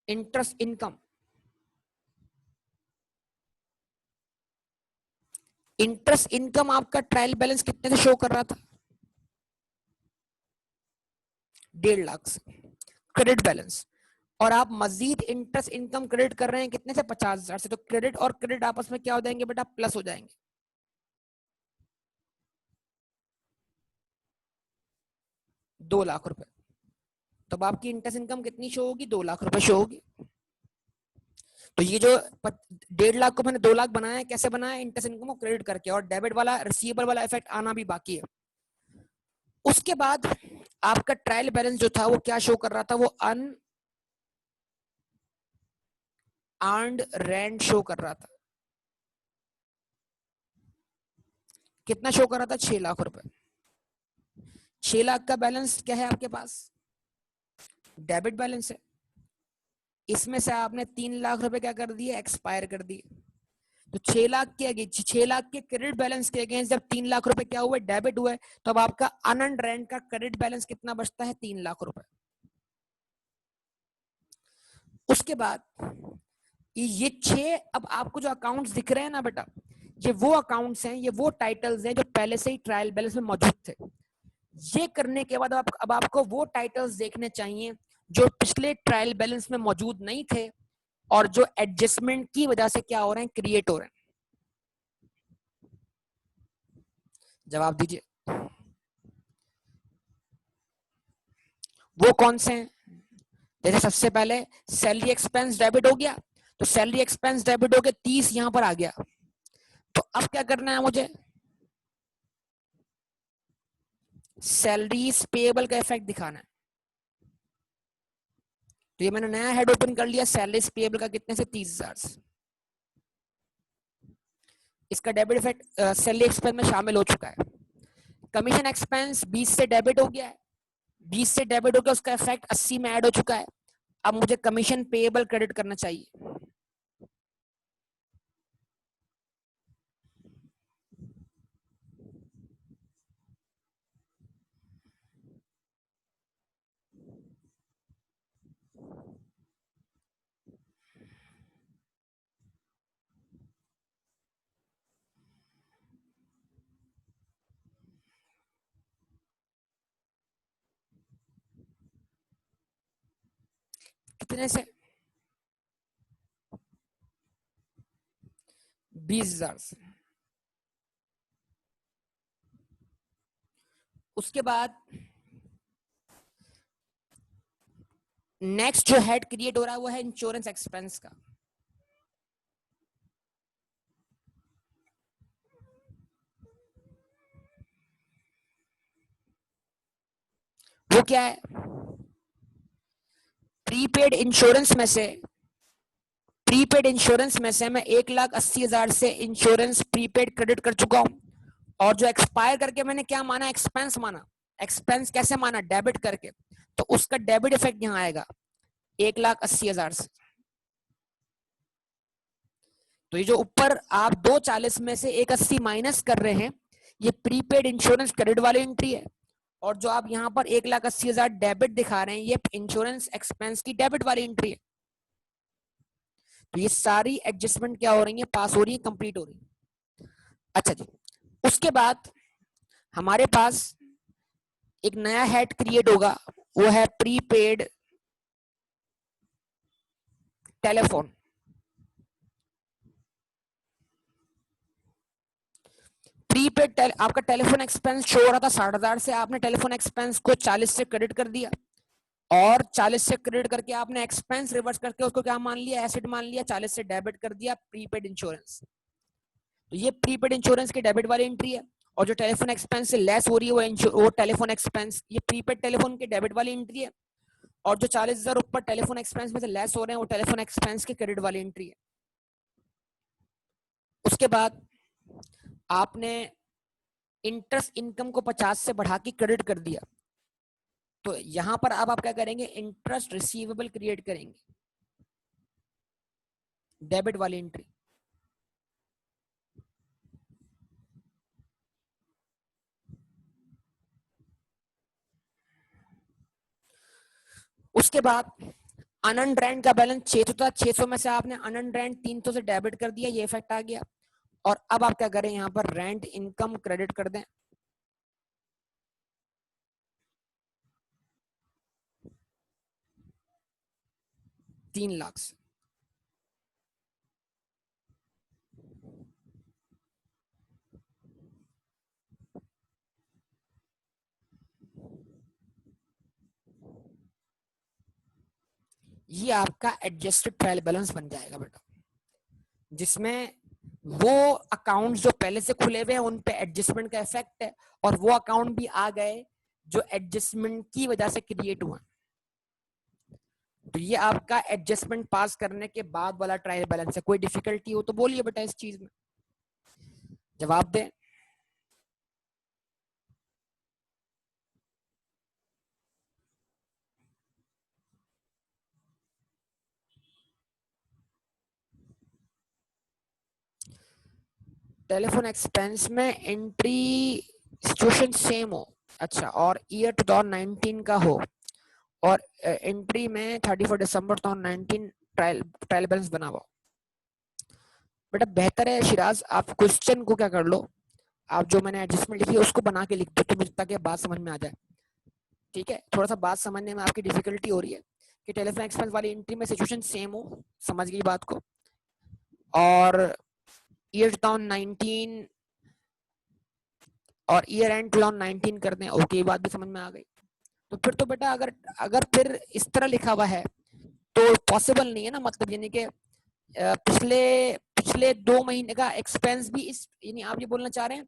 इंटरेस्ट इनकम। इंटरेस्ट इनकम आपका ट्रायल बैलेंस कितने से शो कर रहा था, 1.5 लाख से क्रेडिट बैलेंस। और आप मजीद इंटरेस्ट इनकम क्रेडिट कर रहे हैं कितने से, 50,000 से। तो क्रेडिट और क्रेडिट आपस में क्या हो जाएंगे बेटा, प्लस हो जाएंगे। 2 लाख रुपए। तब आपकी इंटरेस्ट इनकम कितनी शो होगी, 2 लाख रुपए शो होगी। तो ये जो 1.5 लाख को मैंने 2 लाख बनाया है, कैसे बनाया? इंटरेस्ट इनकम को क्रेडिट करके, और डेबिट वाला रिसीवेबल वाला इफेक्ट आना भी बाकी है। उसके बाद आपका ट्रायल बैलेंस जो था वो क्या शो कर रहा था? वो अर्न्ड रेंट शो कर रहा था। कितना शो कर रहा था? 6 लाख रुपए। 6 लाख का बैलेंस क्या है आपके पास? डेबिट बैलेंस है। इसमें से आपने 3 लाख रुपए क्या कर दिए? एक्सपायर कर दिए। तो 6 लाख के अगेंस्ट, 6 लाख के क्रेडिट बैलेंस के अगेंस्ट जब 3 लाख रुपए क्या हुए? डेबिट हुए। तो अब आपका अनअर्न्ड रेंट का क्रेडिट बैलेंस कितना बचता है? 3 लाख रुपए। उसके बाद ये 6, अब आपको जो अकाउंट्स दिख रहे हैं ना बेटा, ये वो अकाउंट्स हैं, ये वो टाइटल्स हैं जो पहले से ही ट्रायल बैलेंस में मौजूद थे। ये करने के बाद अब आपको वो टाइटल्स देखने चाहिए जो पिछले ट्रायल बैलेंस में मौजूद नहीं थे और जो एडजस्टमेंट की वजह से क्या हो रहे हैं? क्रिएट हो रहे हैं। जवाब दीजिए, वो कौन से हैं? जैसे सबसे पहले सैलरी एक्सपेंस डेबिट हो गया, तो सैलरी एक्सपेंस डेबिट हो गया, 30 यहां पर आ गया। तो अब क्या करना है मुझे? सैलरीज पेएबल का इफेक्ट दिखाना है। तो ये मैंने नया हेड ओपन कर लिया, सैलरीज पेएबल का, कितने से? 30,000 से। इसका डेबिट इफेक्ट सैलरी एक्सपेंस में शामिल हो चुका है। कमीशन एक्सपेंस 20 से डेबिट हो गया है, 20 से डेबिट हो गया, उसका इफेक्ट 80 में ऐड हो चुका है। अब मुझे कमीशन पेएबल क्रेडिट करना चाहिए। कितने से? 20,000 से। उसके बाद नेक्स्ट जो हेड क्रिएट हो रहा है वो है इंश्योरेंस एक्सपेंस का। वो क्या है? प्रीपेड इंश्योरेंस में से, प्रीपेड इंश्योरेंस में से मैं 1,80,000 से इंश्योरेंस प्रीपेड क्रेडिट कर चुका हूं, और जो एक्सपायर करके मैंने क्या माना? एक्सपेंस माना। एक्सपेंस कैसे माना? डेबिट करके। तो उसका डेबिट इफेक्ट यहां आएगा 1,80,000 से। तो ये जो ऊपर आप 240 में से 180 माइनस कर रहे हैं, ये प्रीपेड इंश्योरेंस क्रेडिट वाली एंट्री है, और जो आप यहाँ पर 1,80,000 डेबिट दिखा रहे हैं, ये इंश्योरेंस एक्सपेंस की डेबिट वाली एंट्री है। तो ये सारी एडजस्टमेंट क्या हो रही है? पास हो रही है, कंप्लीट हो रही है। अच्छा जी, उसके बाद हमारे पास एक नया हेड क्रिएट होगा, वो है प्रीपेड टेलीफोन। प्रीपेड आपका टेलीफोन एक्सपेंस शो हो रहा था 60,000 से, आपने टेलीफोन एक्सपेंस को 40 से क्रेडिट कर दिया, और 40 से क्रेडिट करके आपने एक्सपेंस रिवर्स करके उसको क्या मान लिया? एसेट मान लिया, 40 से डेबिट कर दिया प्रीपेड इंश्योरेंस। तो ये प्रीपेड इंश्योरेंस की डेबिट वाली एंट्री है, और जो टेलीफोन एक्सपेंस से लेस हो रही है वो टेलीफोन एक्सपेंस, ये प्रीपेड टेलीफोन की डेबिट वाली एंट्री है, और जो 40,000 ऊपर टेलीफोन एक्सपेंस में से लेस हो रहे हैं वो टेलीफोन एक्सपेंस की क्रेडिट वाली एंट्री है। उसके बाद आपने इंटरेस्ट इनकम को 50 से बढ़ा के क्रेडिट कर दिया, तो यहां पर अब आप क्या करेंगे? इंटरेस्ट रिसीवेबल क्रिएट करेंगे, डेबिट वाली एंट्री। उसके बाद अनअर्न्ड रेंट का बैलेंस 600 था, 600 में से आपने अनअर्न्ड रेंट 300 से डेबिट कर दिया, ये इफेक्ट आ गया। और अब आप क्या करें? यहाँ पर रेंट इनकम क्रेडिट कर दें, 3 लाख से। ये आपका एडजस्टेड ट्रायल बैलेंस बन जाएगा बेटा, जिसमें वो अकाउंट जो पहले से खुले हुए हैं उन पे एडजस्टमेंट का इफेक्ट है, और वो अकाउंट भी आ गए जो एडजस्टमेंट की वजह से क्रिएट हुआ। तो ये आपका एडजस्टमेंट पास करने के बाद वाला ट्रायल बैलेंस है। कोई डिफिकल्टी हो तो बोलिए बेटा, इस चीज में जवाब दें। टेलीफोन एक्सपेंस में एंट्री सिचुएशन सेम हो, अच्छा, और ईयर 2019 का हो, और एंट्री में 31 दिसंबर 2019 ट्रायल बैलेंस बना हुआ। बेटा बेहतर है शिराज, आप क्वेश्चन को क्या कर लो, आप जो मैंने एडजस्टमेंट लिखी है उसको बना के लिख दो, तो मुझे ताकि बात समझ में आ जाए। ठीक है, थोड़ा सा बात समझने में आपकी डिफिकल्टी हो रही है कि टेलीफोन एक्सपेंस वाली एंट्री में सिचुएशन सेम हो, समझ गई बात को, और ईयर 2019 और ईयर एंड 2019 कर दें, ओके, बात भी समझ में आ गई। तो फिर तो बेटा अगर अगर फिर इस तरह लिखा हुआ है तो पॉसिबल नहीं है ना, मतलब यानी कि पिछले पिछले 2 महीने का एक्सपेंस भी इस, यानी आप ये बोलना चाह रहे हैं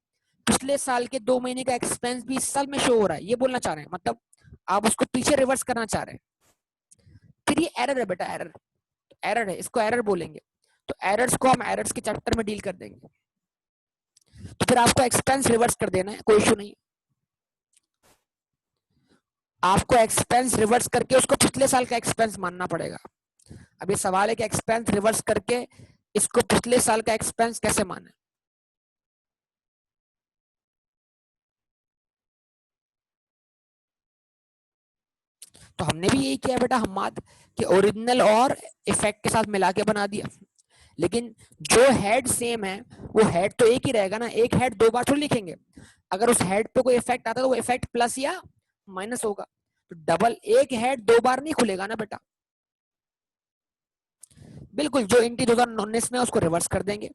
पिछले साल के 2 महीने का एक्सपेंस भी इस साल में शो हो रहा है, ये बोलना चाह रहे हैं, मतलब आप उसको पीछे रिवर्स करना चाह रहे हैं। फिर ये एरर है बेटा, एरर एरर है, इसको एरर बोलेंगे। तो एरर्स को हम एरर्स के चैप्टर में डील कर देंगे। तो फिर आपको एक्सपेंस रिवर्स कर देना है, कोई इशू नहीं, आपको एक्सपेंस रिवर्स करके उसको पिछले साल का एक्सपेंस मानना पड़ेगा। अब ये सवाल है कि एक्सपेंस रिवर्स करके इसको पिछले साल का एक्सपेंस कैसे माने। तो हमने भी यही किया बेटा हम्माद, कि ओरिजिनल और इफेक्ट के साथ मिला के बना दिया, लेकिन जो हेड सेम है वो हेड तो एक ही रहेगा ना, एक हेड दो बार थोड़ी लिखेंगे। अगर उस हेड पे कोई इफेक्ट आता है तो वो इफेक्ट प्लस या माइनस होगा, तो डबल एक हेड दो बार नहीं खुलेगा ना बेटा। बिल्कुल, जो एंट्री 2019 में उसको रिवर्स कर देंगे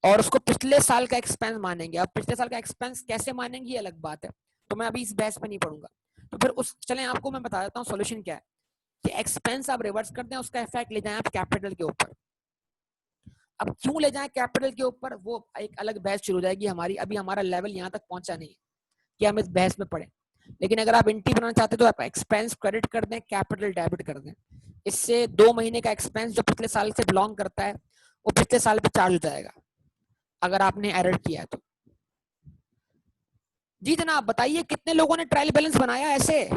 और उसको पिछले साल का एक्सपेंस मानेंगे। अब पिछले साल का एक्सपेंस कैसे मानेंगे ये अलग बात है, तो मैं अभी इस बहस में नहीं पढ़ूंगा। तो फिर उस चलें आपको मैं बता देता हूँ सोल्यूशन क्या है, कि एक्सपेंस आप रिवर्स कर दें, उसका इफेक्ट ले जाएं आप कैपिटल के ऊपर। अब क्यों ले जाएं कैपिटल के ऊपर, वो एक अलग बहस शुरू हो जाएगी हमारी, अभी हमारा लेवल यहाँ तक पहुंचा नहीं है कि हम इस बहस में पढ़े। लेकिन अगर आप एंट्री बनाना चाहते तो आप एक्सपेंस क्रेडिट कर दें, कैपिटल डेबिट कर दें। इससे 2 महीने का एक्सपेंस जो पिछले साल से बिलोंग करता है वो पिछले साल पे चार्ज हो जाएगा, अगर आपने एरर किया है तो। जी जनाब, बताइए कितने लोगों ने ट्रायल बैलेंस बनाया ऐसे?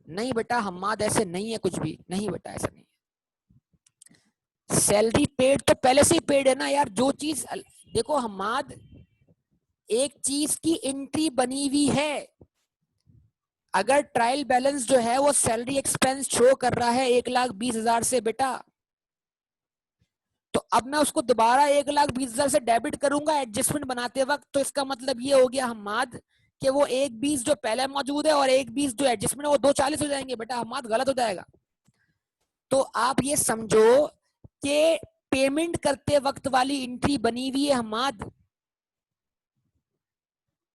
नहीं बेटा हम्माद, ऐसे नहीं है कुछ भी, नहीं बेटा ऐसा नहीं है। सैलरी पेड तो पहले से ही पेड है ना यार, जो चीज देखो हम्माद, एक चीज की एंट्री बनी हुई है, अगर ट्रायल बैलेंस जो है वो सैलरी एक्सपेंस शो कर रहा है 1,20,000 से बेटा, तो अब मैं उसको दोबारा 1,20,000 से डेबिट करूंगा एडजस्टमेंट बनाते वक्त, तो इसका मतलब ये हो गया हम्माद कि वो 1,20 जो पहले मौजूद है और 1,20 जो एडजस्टमेंट है वो 2,40 हो जाएंगे बेटा, हम्माद गलत हो जाएगा। तो आप ये समझो कि पेमेंट करते वक्त वाली एंट्री बनी हुई है हम्माद,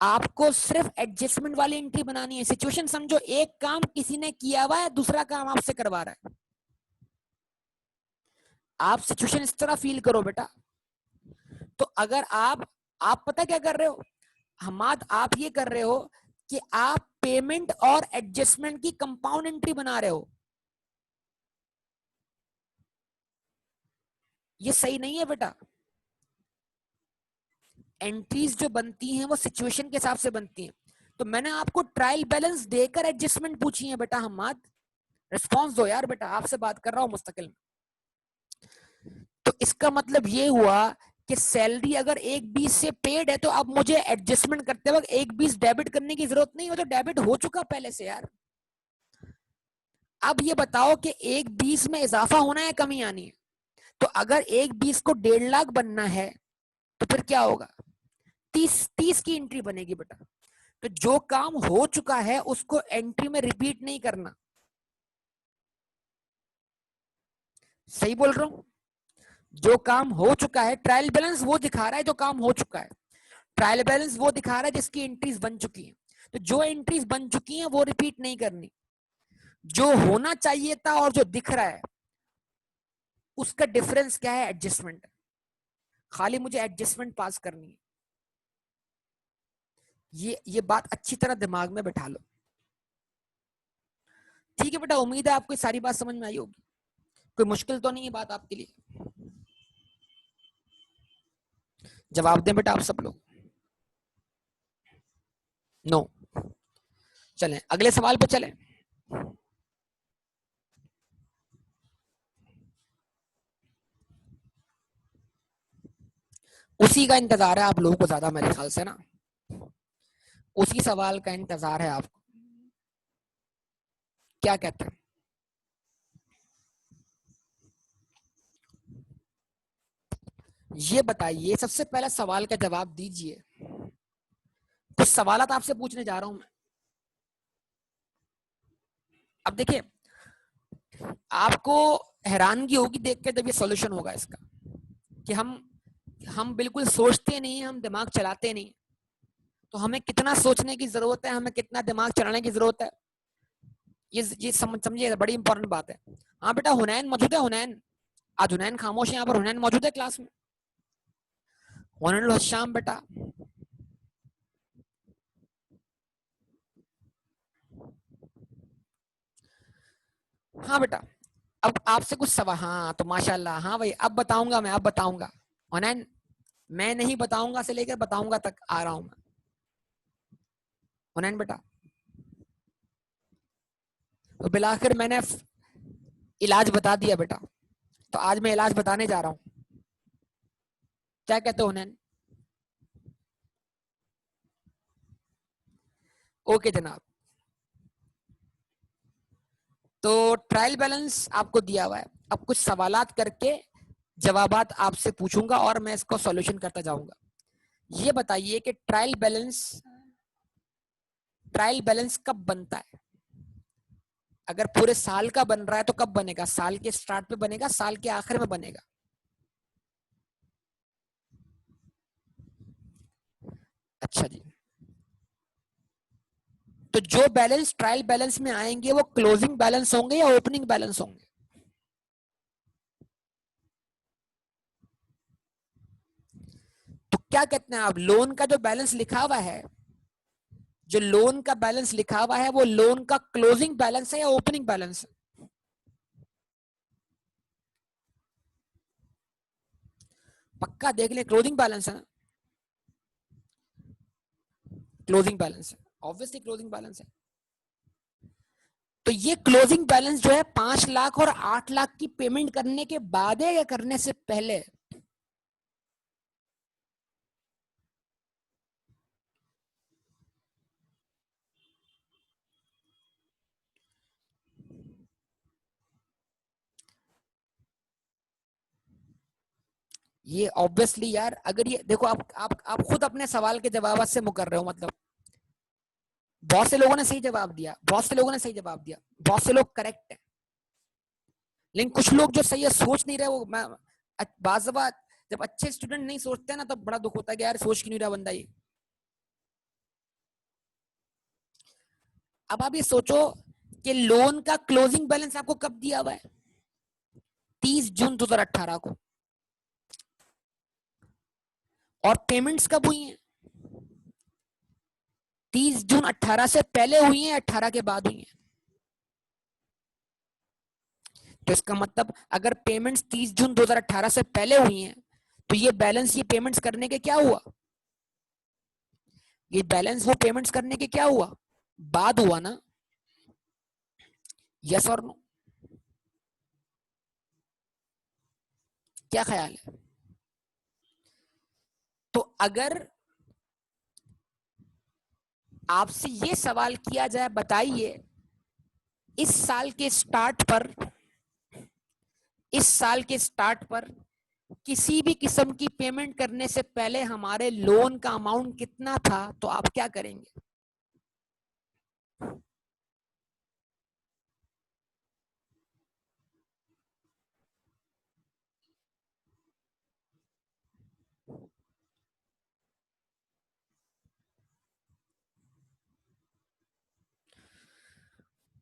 आपको सिर्फ एडजस्टमेंट वाली एंट्री बनानी है। सिचुएशन समझो, एक काम किसी ने किया हुआ है, दूसरा काम आपसे करवा रहा है, आप सिचुएशन इस तरह फील करो बेटा। तो अगर आप पता क्या कर रहे हो हमाद, आप ये कर रहे हो कि आप पेमेंट और एडजस्टमेंट की कंपाउंड एंट्री बना रहे हो, ये सही नहीं है बेटा। एंट्रीज जो बनती हैं वो सिचुएशन के हिसाब से बनती हैं। तो मैंने आपको ट्रायल बैलेंस देकर एडजस्टमेंट पूछी है बेटा हमाद, रिस्पॉन्स दो यार बेटा, आपसे बात कर रहा हूं मुस्तकिल में। तो इसका मतलब ये हुआ कि सैलरी अगर 1,20 से पेड है तो अब मुझे एडजस्टमेंट करते वक्त 1,20 डेबिट करने की जरूरत नहीं, वो तो डेबिट हो चुका पहले से यार। अब ये बताओ कि 1,20 में इजाफा होना है कमी आनी है, तो अगर 1,20 को 1,50,000 बनना है तो फिर क्या होगा, 30 की एंट्री बनेगी बेटा। तो जो काम हो चुका है उसको एंट्री में रिपीट नहीं करना, सही बोल रहा हूं? जो काम हो चुका है, ट्रायल बैलेंस वो दिखा रहा है जो काम हो चुका है, ट्रायल बैलेंस वो दिखा रहा है जिसकी एंट्रीज बन चुकी है। तो जो एंट्रीज बन चुकी हैं वो रिपीट नहीं करनी, जो होना चाहिए था और जो दिख रहा है उसका डिफरेंस क्या है, एडजस्टमेंट, खाली मुझे एडजस्टमेंट पास करनी है। ये बात अच्छी तरह दिमाग में बैठा लो। ठीक है बेटा, उम्मीद है आपको ये सारी बात समझ में आई होगी, कोई मुश्किल तो नहीं है बात आपके लिए? जवाब दें बेटा आप सब लोग। नो। चलें अगले सवाल पे चलें। उसी का इंतजार है आप लोगों को ज्यादा मेरे ख्याल से ना, उसी सवाल का इंतजार है आपको, क्या कहते हैं? ये बताइए, सबसे पहला सवाल का जवाब दीजिए। कुछ सवाल आपसे पूछने जा रहा हूं मैं। अब देखिए, आपको हैरानगी होगी देख के जब ये सॉल्यूशन होगा इसका, कि हम बिल्कुल सोचते नहीं, हम दिमाग चलाते नहीं। तो हमें कितना सोचने की जरूरत है, हमें कितना दिमाग चलाने की जरूरत है, ये समझिए, बड़ी इंपॉर्टेंट बात है। हाँ बेटा, हुनैन मौजूद है? हुनैन, आज हुनैन खामोश है, यहाँ पर हुनैन मौजूद है क्लास में? हुनैन शाम बेटा, हाँ बेटा। अब आपसे कुछ सवाल, हाँ तो माशाल्लाह, हाँ भाई अब बताऊंगा मैं, अब बताऊंगा। हुनैन, मैं नहीं बताऊंगा से लेकर बताऊंगा तक आ रहा हूं मैं। हुनैन बेटा, तो बिलाखिर मैंने इलाज बता दिया बेटा, तो आज मैं इलाज बताने जा रहा हूँ। क्या कहते हो हुनैन? ओके जनाब। तो ट्रायल बैलेंस आपको दिया हुआ है, अब कुछ सवालात करके जवाबात आपसे पूछूंगा और मैं इसको सॉल्यूशन करता जाऊंगा। ये बताइए कि ट्रायल बैलेंस कब बनता है? अगर पूरे साल का बन रहा है तो कब बनेगा? साल के स्टार्ट पे बनेगा, साल के आखिर में बनेगा? अच्छा जी। तो जो बैलेंस ट्रायल बैलेंस में आएंगे वो क्लोजिंग बैलेंस होंगे या ओपनिंग बैलेंस होंगे? तो क्या कहते हैं आप, लोन का जो बैलेंस लिखा हुआ है, जो लोन का बैलेंस लिखा हुआ है वो लोन का क्लोजिंग बैलेंस है या ओपनिंग बैलेंस है? पक्का देख ले, क्लोजिंग बैलेंस है ना? क्लोजिंग बैलेंस है, ऑब्वियसली क्लोजिंग बैलेंस है। तो ये क्लोजिंग बैलेंस जो है 5 लाख और 8 लाख की पेमेंट करने के बाद है या करने से पहले? ये ऑब्वियसली यार, अगर ये देखो, आप खुद अपने सवाल के जवाब से मुकर रहे हो, मतलब बहुत से लोगों ने सही जवाब दिया, बहुत से लोगों ने सही जवाब दिया, बहुत से लोग करेक्ट है, लेकिन कुछ लोग जो सही है सोच नहीं रहे। वो बाज़ बात जब अच्छे स्टूडेंट नहीं सोचते ना, तब बड़ा दुख होता है कि यार सोच क्यों नहीं रहा बंदा ये। अब आप ये सोचो कि लोन का क्लोजिंग बैलेंस आपको कब दिया हुआ है? 30 जून 2018 को। और पेमेंट्स कब हुई हैं? 30 जून 18 से पहले हुई हैं, 18 के बाद हुई हैं? तो इसका मतलब अगर पेमेंट्स 30 जून 2018 से पहले हुई हैं, तो ये बैलेंस, ये पेमेंट्स करने के क्या हुआ? ये बैलेंस वो पेमेंट्स करने के क्या हुआ? बाद हुआ ना? यस और नो? क्या ख्याल है? तो अगर आपसे ये सवाल किया जाए, बताइए इस साल के स्टार्ट पर, इस साल के स्टार्ट पर किसी भी किस्म की पेमेंट करने से पहले हमारे लोन का अमाउंट कितना था, तो आप क्या करेंगे?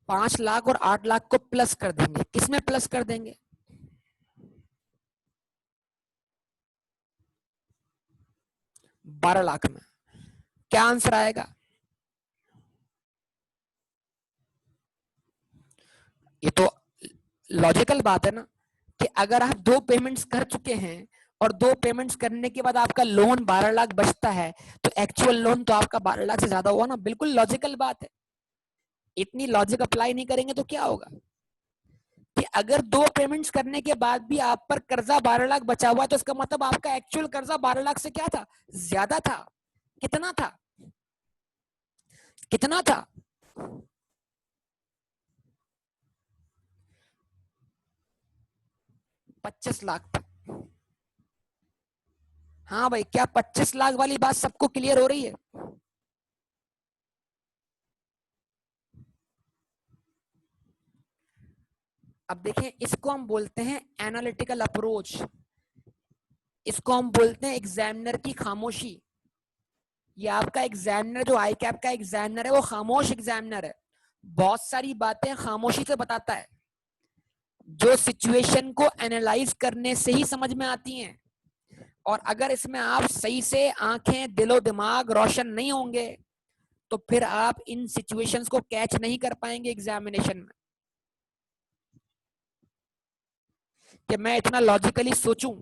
5 लाख और 8 लाख को प्लस कर देंगे। किसमें प्लस कर देंगे? 12 लाख में। क्या आंसर आएगा? ये तो लॉजिकल बात है ना कि अगर आप 2 पेमेंट्स कर चुके हैं और 2 पेमेंट्स करने के बाद आपका लोन 12 लाख बचता है, तो एक्चुअल लोन तो आपका 12 लाख से ज्यादा हुआ ना। बिल्कुल लॉजिकल बात है। इतनी लॉजिक अप्लाई नहीं करेंगे तो क्या होगा कि अगर 2 पेमेंट्स करने के बाद भी आप पर कर्जा 12 लाख बचा हुआ है, तो इसका मतलब आपका एक्चुअल कर्जा 12 लाख से क्या था? ज्यादा था। कितना था? कितना था? 25 लाख था। हाँ भाई, क्या 25 लाख वाली बात सबको क्लियर हो रही है? अब देखें, इसको हम बोलते हैं एनालिटिकल अप्रोच। इसको हम बोलते हैं एग्जामिनर की खामोशी। ये आपका एग्जामिनर, जो आई कैप का एग्जामिनर है, वो खामोश एग्जामिनर है। बहुत सारी बातें खामोशी से बताता है, जो सिचुएशन को एनालाइज करने से ही समझ में आती हैं। और अगर इसमें आप सही से आंखें दिलो दिमाग रोशन नहीं होंगे, तो फिर आप इन सिचुएशंस को कैच नहीं कर पाएंगे एग्जामिनेशन में। कि मैं इतना लॉजिकली सोचूं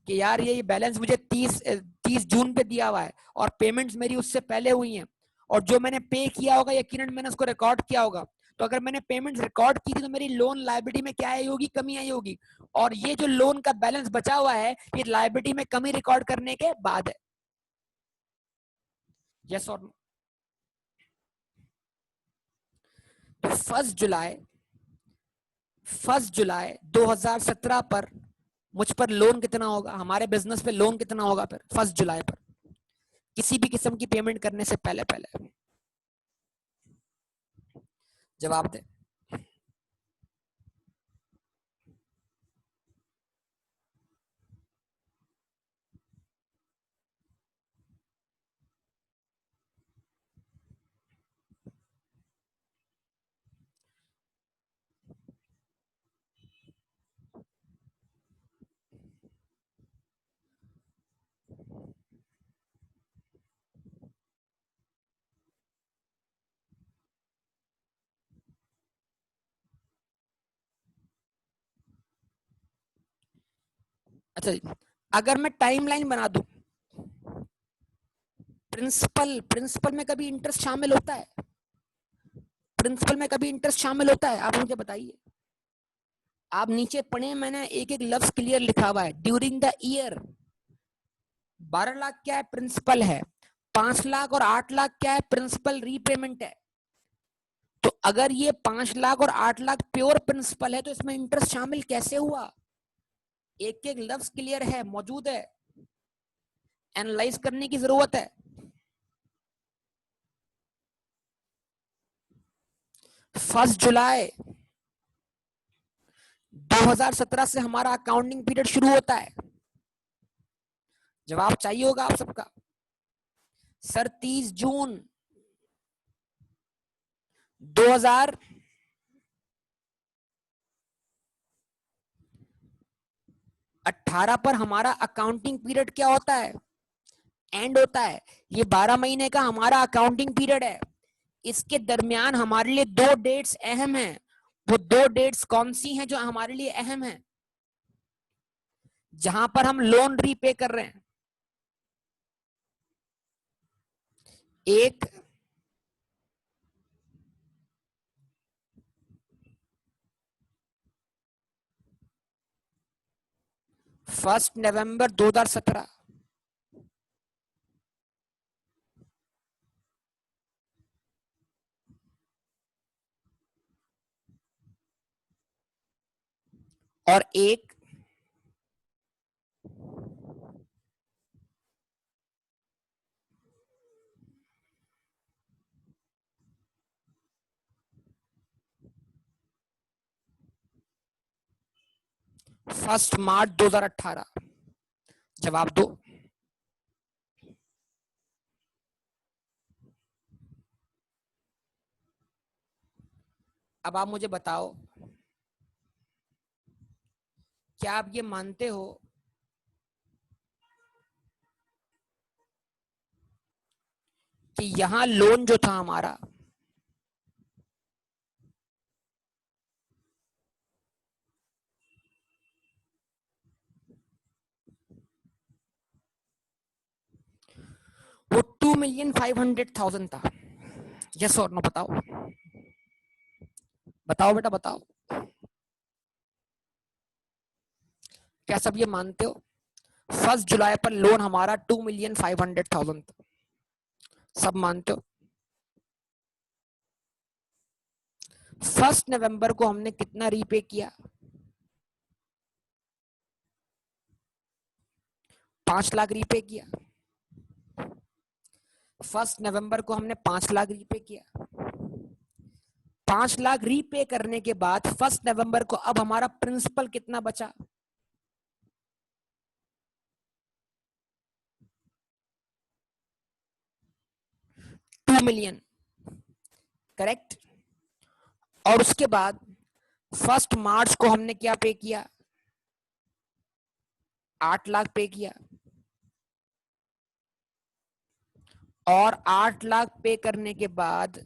कि यार ये बैलेंस मुझे 30 जून पे दिया हुआ है और पेमेंट्स मेरी उससे पहले हुई हैं, और जो मैंने पे किया होगा यकीनन मैंने उसको रिकॉर्ड किया होगा। तो अगर मैंने पेमेंट्स रिकॉर्ड की थी तो मेरी लोन लायबिलिटी में क्या आई होगी? कमी आई होगी। और ये जो लोन का बैलेंस बचा हुआ है, ये लायबिलिटी में कमी रिकॉर्ड करने के बाद है। यस और नो? तो 1 जुलाई 2017 पर मुझ पर लोन कितना होगा, हमारे बिजनेस पे लोन कितना होगा फिर 1 जुलाई पर, किसी भी किस्म की पेमेंट करने से पहले पहले? जवाब दे। अच्छा जी, अगर मैं टाइमलाइन बना दूं, प्रिंसिपल में कभी इंटरेस्ट शामिल होता है? प्रिंसिपल में कभी इंटरेस्ट शामिल होता है? आप मुझे बताइए। आप नीचे पढ़े, मैंने एक एक लफ्ज क्लियर लिखा हुआ है। ड्यूरिंग द ईयर 12 लाख क्या है? प्रिंसिपल है। 5 लाख और 8 लाख क्या है? प्रिंसिपल रीपेमेंट है। तो अगर ये 5 लाख और 8 लाख प्योर प्रिंसिपल है, तो इसमें इंटरेस्ट शामिल कैसे हुआ? एक एक लफ्ज क्लियर है, मौजूद है, एनालाइज करने की जरूरत है। 1 जुलाई 2017 से हमारा अकाउंटिंग पीरियड शुरू होता है। जवाब चाहिए होगा आप सबका। सर 30 जून 2018 पर हमारा अकाउंटिंग पीरियड क्या होता है? एंड होता है। ये 12 महीने का हमारा अकाउंटिंग पीरियड है। इसके दरमियान हमारे लिए 2 डेट्स अहम हैं। वो 2 डेट्स कौन सी हैं जो हमारे लिए अहम है? जहां पर हम लोन रीपे कर रहे हैं। एक 1 नवंबर 2017, और एक 1 मार्च 2018। जवाब दो। अब आप मुझे बताओ, क्या आप ये मानते हो कि यहां लोन जो था हमारा, वो 2,500,000 था? यस और नो बताओ, बताओ बेटा बताओ, क्या सब ये मानते हो 1 जुलाई पर लोन हमारा 2,500,000 था? सब मानते हो? 1 नवंबर को हमने कितना रीपे किया? 5 लाख रीपे किया। 1 नवंबर को हमने 5 लाख रीपे किया। 5 लाख रीपे करने के बाद 1 नवंबर को अब हमारा प्रिंसिपल कितना बचा? 2 मिलियन, करेक्ट। और उसके बाद 1 मार्च को हमने क्या पे किया? 8 लाख पे किया। और 8 लाख पे करने के बाद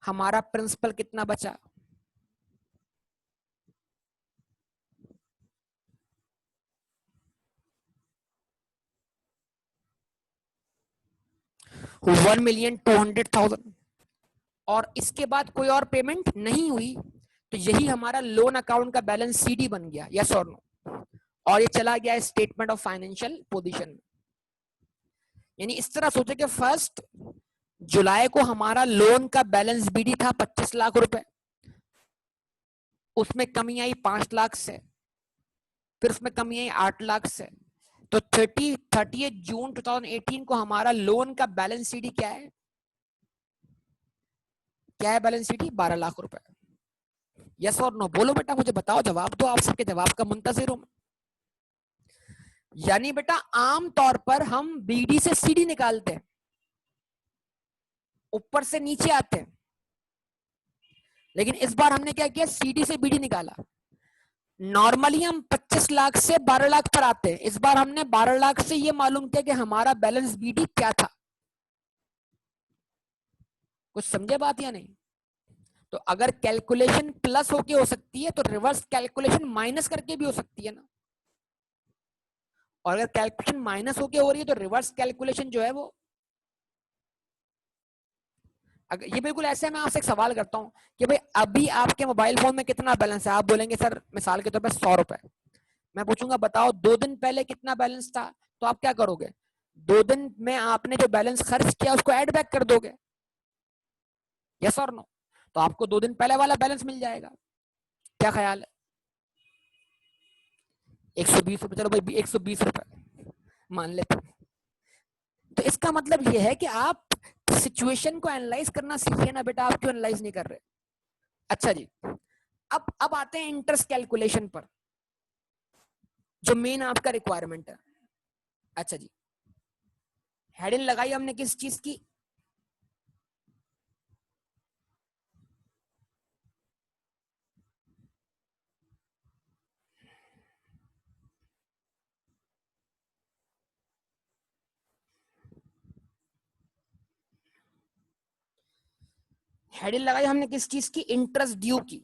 हमारा प्रिंसिपल कितना बचा? 1,200,000। और इसके बाद कोई और पेमेंट नहीं हुई, तो यही हमारा लोन अकाउंट का बैलेंस सीडी बन गया, यस और नो। और ये चला गया स्टेटमेंट ऑफ फाइनेंशियल पोजीशन में। यानी इस तरह सोचे कि 1 जुलाई को हमारा लोन का बैलेंस बीडी था 25 लाख रुपए, उसमें कमी आई 5 लाख से, फिर उसमें कमी आई 8 लाख से। तो 30 जून 2018 को हमारा लोन का बैलेंस सीडी क्या है? क्या है बैलेंस सीडी? 12 लाख रुपए। यस और नो बोलो बेटा, मुझे बताओ, जवाब दो, आप सबके जवाब का मुंतजिर हूं। यानी बेटा आम तौर पर हम बीडी से सीडी निकालते हैं, ऊपर से नीचे आते हैं, लेकिन इस बार हमने क्या किया? सीडी से बीडी निकाला। नॉर्मली हम 25 लाख से 12 लाख पर आते हैं, इस बार हमने 12 लाख से ये मालूम किया कि हमारा बैलेंस बीडी क्या था। कुछ समझे बात या नहीं? तो अगर कैलकुलेशन प्लस होके हो सकती है, तो रिवर्स कैलकुलेशन माइनस करके भी हो सकती है ना। और अगर कैलकुलेशन माइनस होके हो रही है, तो रिवर्स कैलकुलेशन जो है वो, अगर ये बिल्कुल ऐसे है, मैं आपसे एक सवाल करता हूं कि भाई अभी आपके मोबाइल फोन में कितना बैलेंस है? आप बोलेंगे सर मिसाल के तौर पर 100 रुपए। मैं पूछूंगा बताओ 2 दिन पहले कितना बैलेंस था, तो आप क्या करोगे? 2 दिन में आपने जो बैलेंस खर्च किया उसको ऐड बैक कर दोगे, यस और नो। तो आपको 2 दिन पहले वाला बैलेंस मिल जाएगा। क्या ख्याल है? 120 रुपए, चलो भाई 120 रुपए मान लेते। तो इसका मतलब ये है कि आप सिचुएशन को एनालाइज करना सीखिए ना बेटा, आप क्यों एनालाइज नहीं कर रहे? अच्छा जी, अब आते हैं इंटरेस्ट कैलकुलेशन पर, जो मेन आपका रिक्वायरमेंट है। अच्छा जी, हेडिंग लगाई हमने किस चीज की? हेडिंग लगाई हमने किस चीज की? इंटरेस्ट ड्यू की।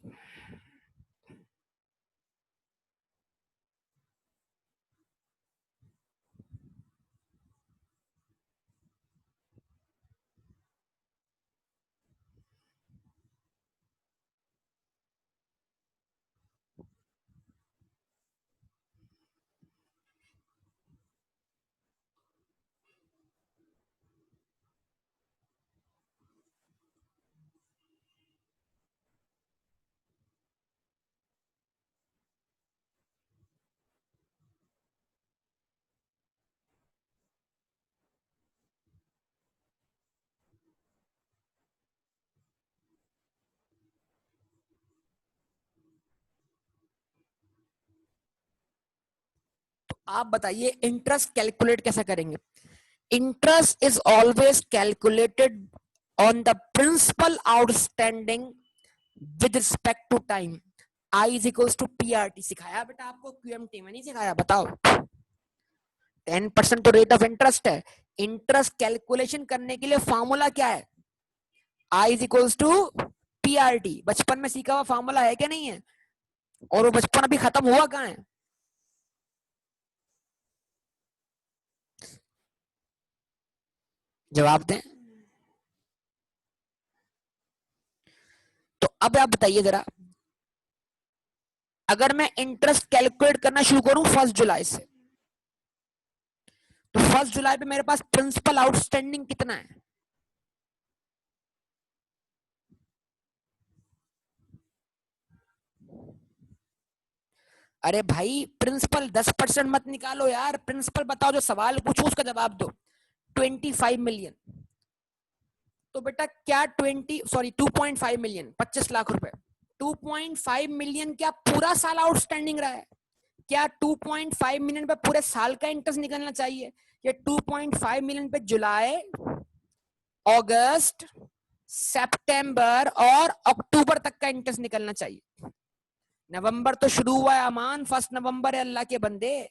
तो आप बताइए इंटरेस्ट कैलकुलेट कैसे करेंगे? Interest is always calculated on the principal outstanding with respect to time, I is equals to PRT. सिखाया बेटा आपको क्यूएमटी में? नहीं सिखाया? बताओ। 10% तो रेट ऑफ इंटरेस्ट है। इंटरेस्ट कैलकुलेशन करने के लिए फॉर्मूला क्या है? आई इज इक्वल्स टू पीआरटी। बचपन में सीखा हुआ फॉर्मूला है क्या? नहीं है? और वो बचपन अभी खत्म हुआ कहाँ है? जवाब दें। तो अब आप बताइए जरा, अगर मैं इंटरेस्ट कैलकुलेट करना शुरू करूं 1 जुलाई से, तो 1 जुलाई पे मेरे पास प्रिंसिपल आउटस्टैंडिंग कितना है? अरे भाई प्रिंसिपल 10% मत निकालो यार, प्रिंसिपल बताओ, जो सवाल पूछो उसका जवाब दो। 25 मिलियन। तो बेटा क्या 2.5 मिलियन, 25 लाख रुपए। 2.5 मिलियन क्या पूरा साल आउटस्टैंडिंग रहा है? क्या 2.5 मिलियन पे पूरे साल का इंटरेस्ट निकलना चाहिए? ये 2.5 मिलियन पे जुलाई, अगस्त, सितंबर और अक्टूबर तक का इंटरेस्ट निकलना चाहिए। नवंबर तो शुरू हुआ है अमान, 1 नवंबर है अल्लाह के बंदे।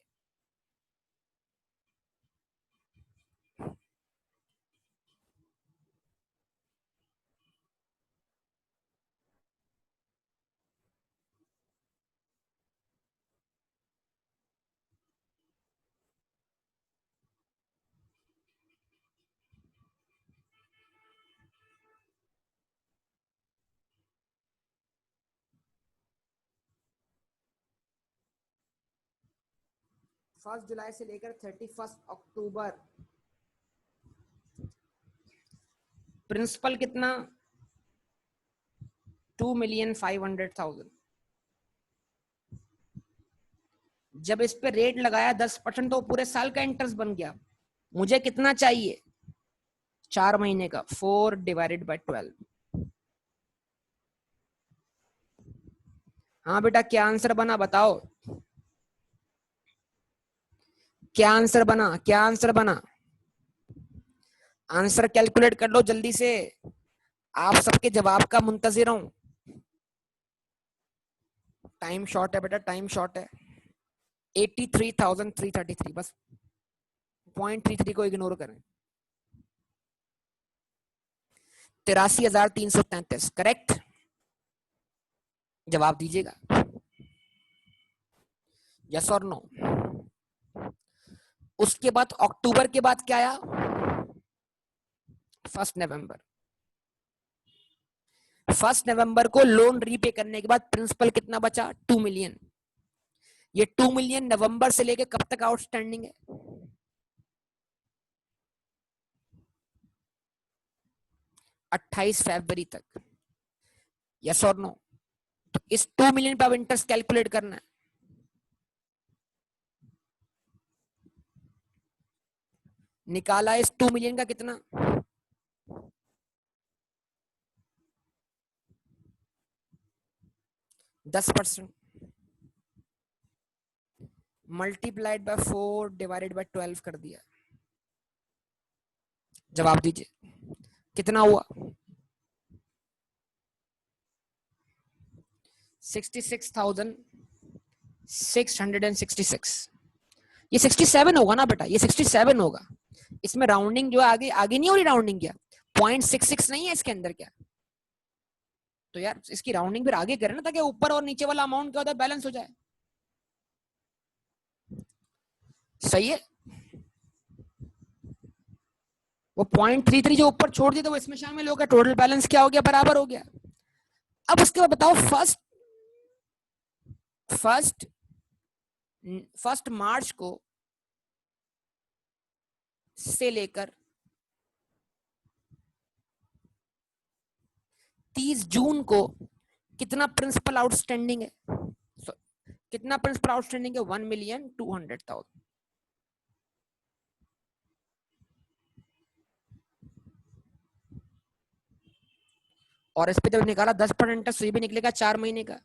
फर्स्ट जुलाई से लेकर 31 अक्टूबर, प्रिंसिपल कितना? 2,500,000। जब इस पे रेट लगाया 10%, तो पूरे साल का इंटरेस्ट बन गया। मुझे कितना चाहिए? 4 महीने का। 4/12। हाँ बेटा, क्या आंसर बना बताओ? क्या आंसर बना? क्या आंसर बना? आंसर कैलकुलेट कर लो जल्दी से, आप सबके जवाब का मुंतजिर हूं। टाइम शॉर्ट है बेटा, टाइम शॉर्ट है। 83,333, बस 0.33 को इग्नोर करें। 83,333 करेक्ट। जवाब दीजिएगा, यस और नो। उसके बाद अक्टूबर के बाद क्या आया? 1 नवंबर। 1 नवंबर को लोन रीपे करने के बाद प्रिंसिपल कितना बचा? 2 मिलियन। ये 2 मिलियन नवंबर से लेके कब तक आउटस्टैंडिंग है? 28 फरवरी तक। यस और नो? तो इस 2 मिलियन पे अब इंटरेस्ट कैलकुलेट करना है। निकाला इस 2 मिलियन का कितना? 10%, मल्टीप्लाइड बाय 4 डिवाइडेड बाय 12 कर दिया। जवाब दीजिए, कितना हुआ? 66,666। ये 67 होगा ना बेटा? ये 67 होगा। इसमें राउंडिंग जो आगे आगे नहीं हो रही, राउंडिंग क्या? 0.66 नहीं है इसके अंदर क्या? तो यार इसकी राउंडिंग फिर आगे करें ना, ताकि ऊपर और नीचे वाला अमाउंट क्या होता है, बैलेंस हो जाए। सही है। वो 0.33 जो ऊपर छोड़ दिया, तो वो इसमें शामिल हो गया, टोटल बैलेंस क्या हो गया? बराबर हो गया। अब उसके बाद बताओ, फर्स्ट फर्स्ट मार्च को से लेकर 30 जून को कितना प्रिंसिपल आउटस्टैंडिंग है? कितना प्रिंसिपल आउटस्टैंडिंग है? 1,200,000। और इस पे जब निकाला 10% इंटरेस्ट, तो ये भी निकलेगा 4 महीने का।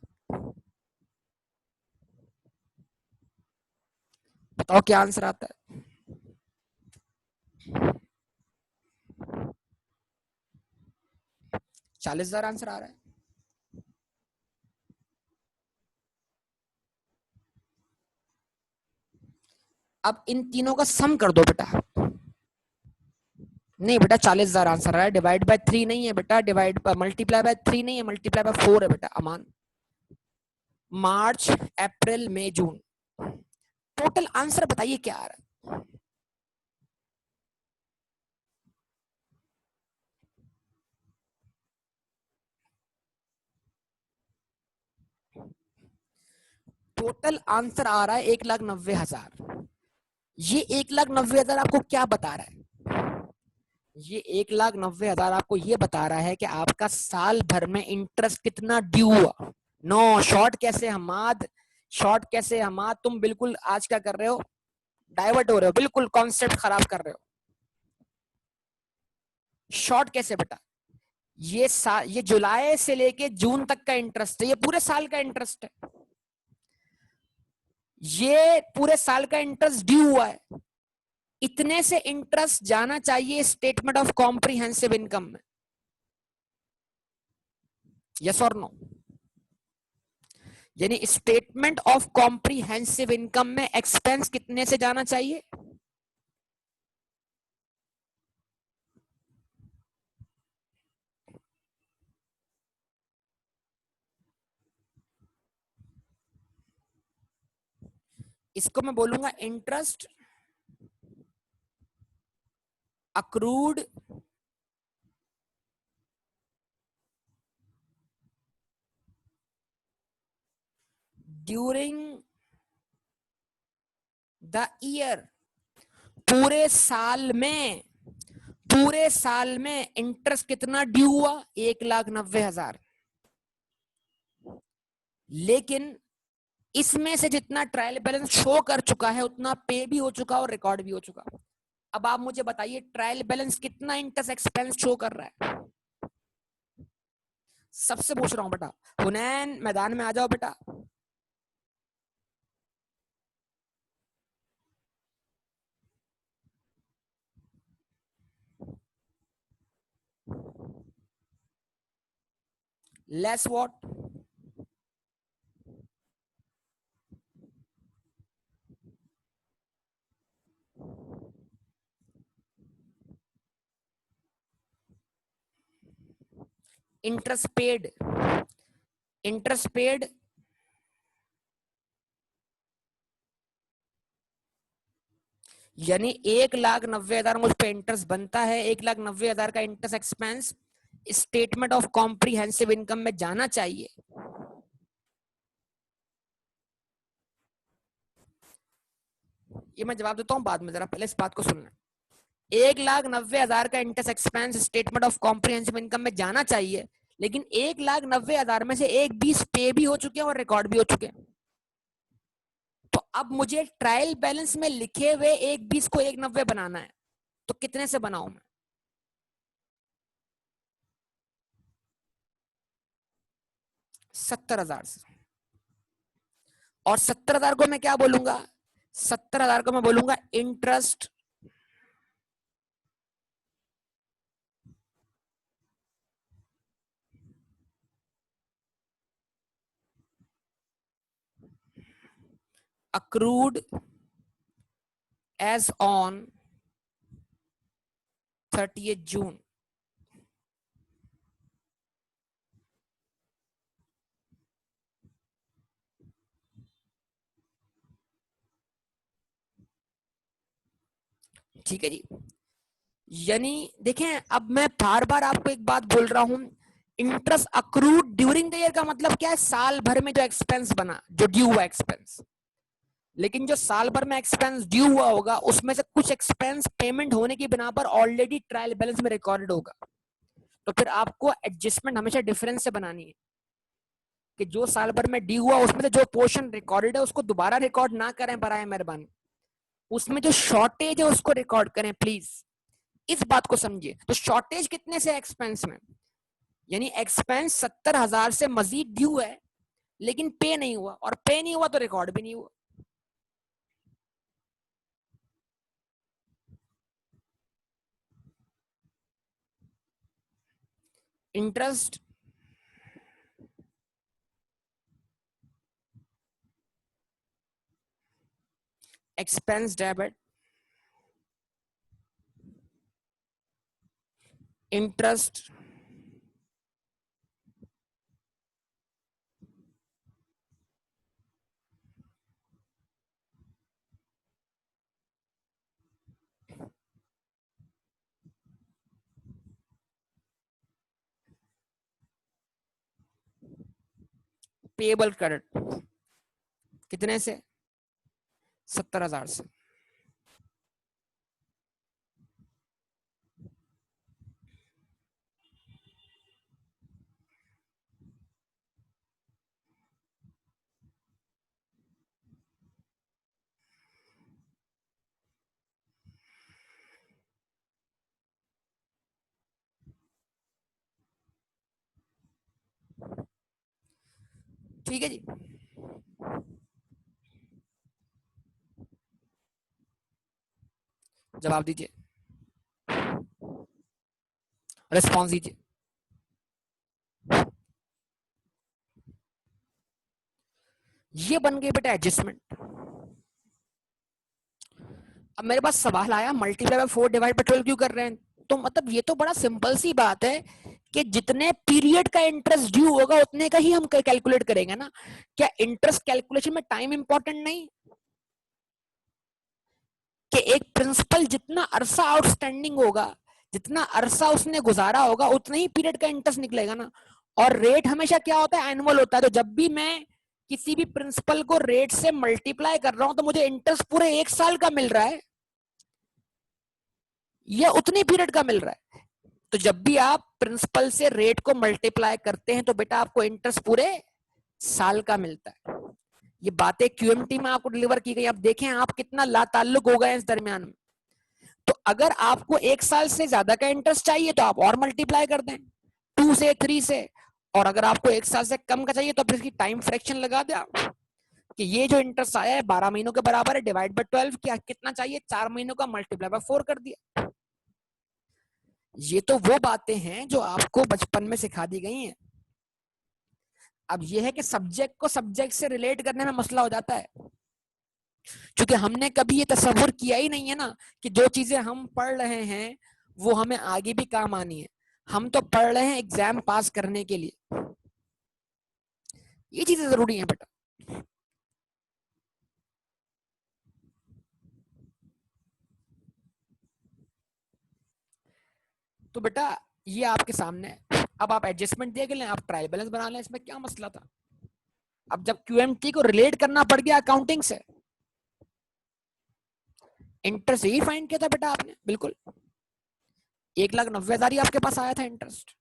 बताओ क्या आंसर आता है? 40,000 आंसर आ रहा है। अब इन तीनों का सम कर दो बेटा। नहीं बेटा 40,000 आंसर है, डिवाइड बाय 3 नहीं है बेटा, डिवाइड मल्टीप्लाई बाय 3 नहीं है, मल्टीप्लाई बाय 4 है बेटा। अमान, मार्च अप्रैल मई जून, टोटल आंसर बताइए क्या आ रहा है। टोटल आंसर आ रहा है 1,90,000। ये 1,90,000 आपको क्या बता रहा है? ये 1,90,000 आपको ये बता रहा है कि आपका साल भर में इंटरेस्ट कितना ड्यू हुआ। नो शॉर्ट कैसे हमाद, शॉर्ट कैसे हमाद, तुम बिल्कुल आज क्या कर रहे हो, डाइवर्ट हो रहे हो, बिल्कुल कॉन्सेप्ट खराब कर रहे हो। शॉर्ट कैसे बेटा, ये जुलाई से लेके जून तक का इंटरेस्ट है, ये पूरे साल का इंटरेस्ट है, ये पूरे साल का इंटरेस्ट ड्यू हुआ है। इतने से इंटरेस्ट जाना चाहिए स्टेटमेंट ऑफ कॉम्प्रिहेंसिव इनकम में, यस और नो? यानी स्टेटमेंट ऑफ कॉम्प्रिहेंसिव इनकम में एक्सपेंस कितने से जाना चाहिए? इसको मैं बोलूंगा interest accrued during the year. पूरे साल में, पूरे साल में इंटरेस्ट कितना ड्यू हुआ? 1,90,000। लेकिन इसमें से जितना ट्रायल बैलेंस शो कर चुका है उतना पे भी हो चुका और रिकॉर्ड भी हो चुका। अब आप मुझे बताइए ट्रायल बैलेंस कितना इंटरेस्ट एक्सपेंस शो कर रहा है? सबसे पूछ रहा हूं बेटा, हुनैन मैदान में आ जाओ बेटा। Less what? Interest paid, interest paid यानी 1,90,000 मुझ पे इंटरेस्ट बनता है, 1,90,000 का interest expense statement of comprehensive income में जाना चाहिए। ये मैं जवाब देता हूं बाद में, जरा पहले इस बात को सुनना। 1,90,000 का interest expense statement of comprehensive income में जाना चाहिए, लेकिन 1,90,000 में से 1,20 पे भी हो चुके हैं और रिकॉर्ड भी हो चुके हैं। तो अब मुझे ट्रायल बैलेंस में लिखे हुए 1,20 को 1,90 बनाना है, तो कितने से बनाऊं मैं? 70,000 से। और 70,000 को मैं क्या बोलूंगा? 70,000 को मैं बोलूंगा interest accrued as on 30th June। ठीक है जी। यानी देखें, अब मैं बार बार आपको एक बात बोल रहा हूं, interest accrued during the year का मतलब क्या है? साल भर में जो एक्सपेंस बना, जो ड्यू हुआ एक्सपेंस। लेकिन जो साल भर में एक्सपेंस ड्यू हुआ होगा उसमें से कुछ एक्सपेंस पेमेंट होने की बिना पर ऑलरेडी ट्रायल बैलेंस में रिकॉर्डेड होगा। तो फिर आपको एडजस्टमेंट हमेशा डिफरेंस से बनानी है कि जो साल भर में ड्यू हुआ उसमें से जो पोर्शन रिकॉर्डेड है उसको दोबारा रिकॉर्ड ना करें बराए मेहरबानी, उसमें जो शॉर्टेज है उसको रिकॉर्ड करें प्लीज। इस बात को समझिए। तो शॉर्टेज कितने से एक्सपेंस में? यानी एक्सपेंस 70,000 से मजीद ड्यू है लेकिन पे नहीं हुआ, और पे नहीं हुआ तो रिकॉर्ड भी नहीं हुआ। Interest expense debit, interest, payable credit कितने से? 70,000 से। ठीक है जी, जवाब दीजिए, रिस्पॉन्स दीजिए। ये बन गई बेटा एडजस्टमेंट। अब मेरे पास सवाल आया मल्टीप्लाई बाय 4 डिवाइड बाय 12 क्यों कर रहे हैं? तो मतलब ये तो बड़ा सिंपल सी बात है कि जितने पीरियड का इंटरेस्ट ड्यू होगा उतने का ही हम कैलकुलेट करेंगे ना। क्या इंटरेस्ट कैलकुलेशन में टाइम इंपॉर्टेंट नहीं? कि एक प्रिंसिपल जितना अरसा आउटस्टैंडिंग होगा, जितना अरसा उसने गुजारा होगा, उतना ही पीरियड का इंटरेस्ट निकलेगा ना। और रेट हमेशा क्या होता है? एनुअल होता है। तो जब भी मैं किसी भी प्रिंसिपल को रेट से मल्टीप्लाई कर रहा हूं तो मुझे इंटरेस्ट पूरे 1 साल का मिल रहा है या उतनी पीरियड का मिल रहा है? तो जब भी आप प्रिंसिपल से रेट को मल्टीप्लाई करते हैं तो बेटा आपको इंटरेस्ट पूरे साल का मिलता है। ये बातें क्यूएमटी में आपको डिलीवर की गई। अब देखें आप कितना लाताल्लुक हो गए इस दरमियान में। तो अगर आपको 1 साल से ज्यादा का इंटरेस्ट चाहिए तो आप और मल्टीप्लाई कर दें 2 से 3 से, और अगर आपको 1 साल से कम का चाहिए तो फिर इसकी टाइम फ्रैक्शन लगा दे कि ये जो इंटरेस्ट आया है 12 महीनों के बराबर है, डिवाइड बाय 12 क्या कितना चाहिए? 4 महीनों का, मल्टीप्लाई बाय 4 कर दिया। ये तो वो बातें हैं जो आपको बचपन में सिखा दी गई हैं। अब यह है कि सब्जेक्ट को सब्जेक्ट से रिलेट करने में मसला हो जाता है, क्योंकि हमने कभी ये तस्वुर किया ही नहीं है ना कि जो चीजें हम पढ़ रहे हैं वो हमें आगे भी काम आनी है। हम तो पढ़ रहे हैं एग्जाम पास करने के लिए। ये चीजें जरूरी हैं बेटा। तो बेटा ये आपके सामने है। अब आप एडजस्टमेंट देख लें, आप ट्रायल बैलेंस बना लें, इसमें क्या मसला था? अब जब क्यूएमटी को रिलेट करना पड़ गया अकाउंटिंग से, इंटरेस्ट यही फाइंड किया था बेटा आपने, बिल्कुल 1,90,000 ही आपके पास आया था इंटरेस्ट।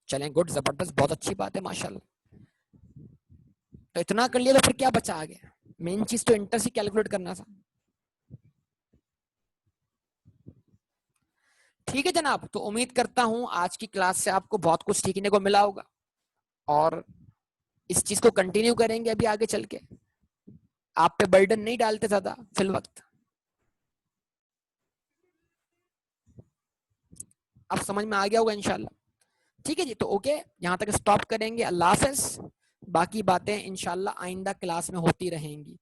चलें, गुड, जबरदस्त, बहुत अच्छी बात है, माशाल्लाह। तो इतना कर लिया तो फिर क्या बचा आगे? मेन चीज तो इंटरेस्ट ही कैलकुलेट करना था। ठीक है जनाब, तो उम्मीद करता हूं आज की क्लास से आपको बहुत कुछ सीखने को मिला होगा और इस चीज को कंटिन्यू करेंगे अभी आगे चल के। आप पे बर्डन नहीं डालते ज्यादा फिल वक्त। अब समझ में आ गया होगा इंशाल्लाह। ठीक है जी, तो ओके, यहाँ तक स्टॉप करेंगे। अल्लाह हाफिज। बाकी बातें इंशाल्लाह आइंदा क्लास में होती रहेंगी।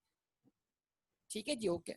ठीक है जी, ओके।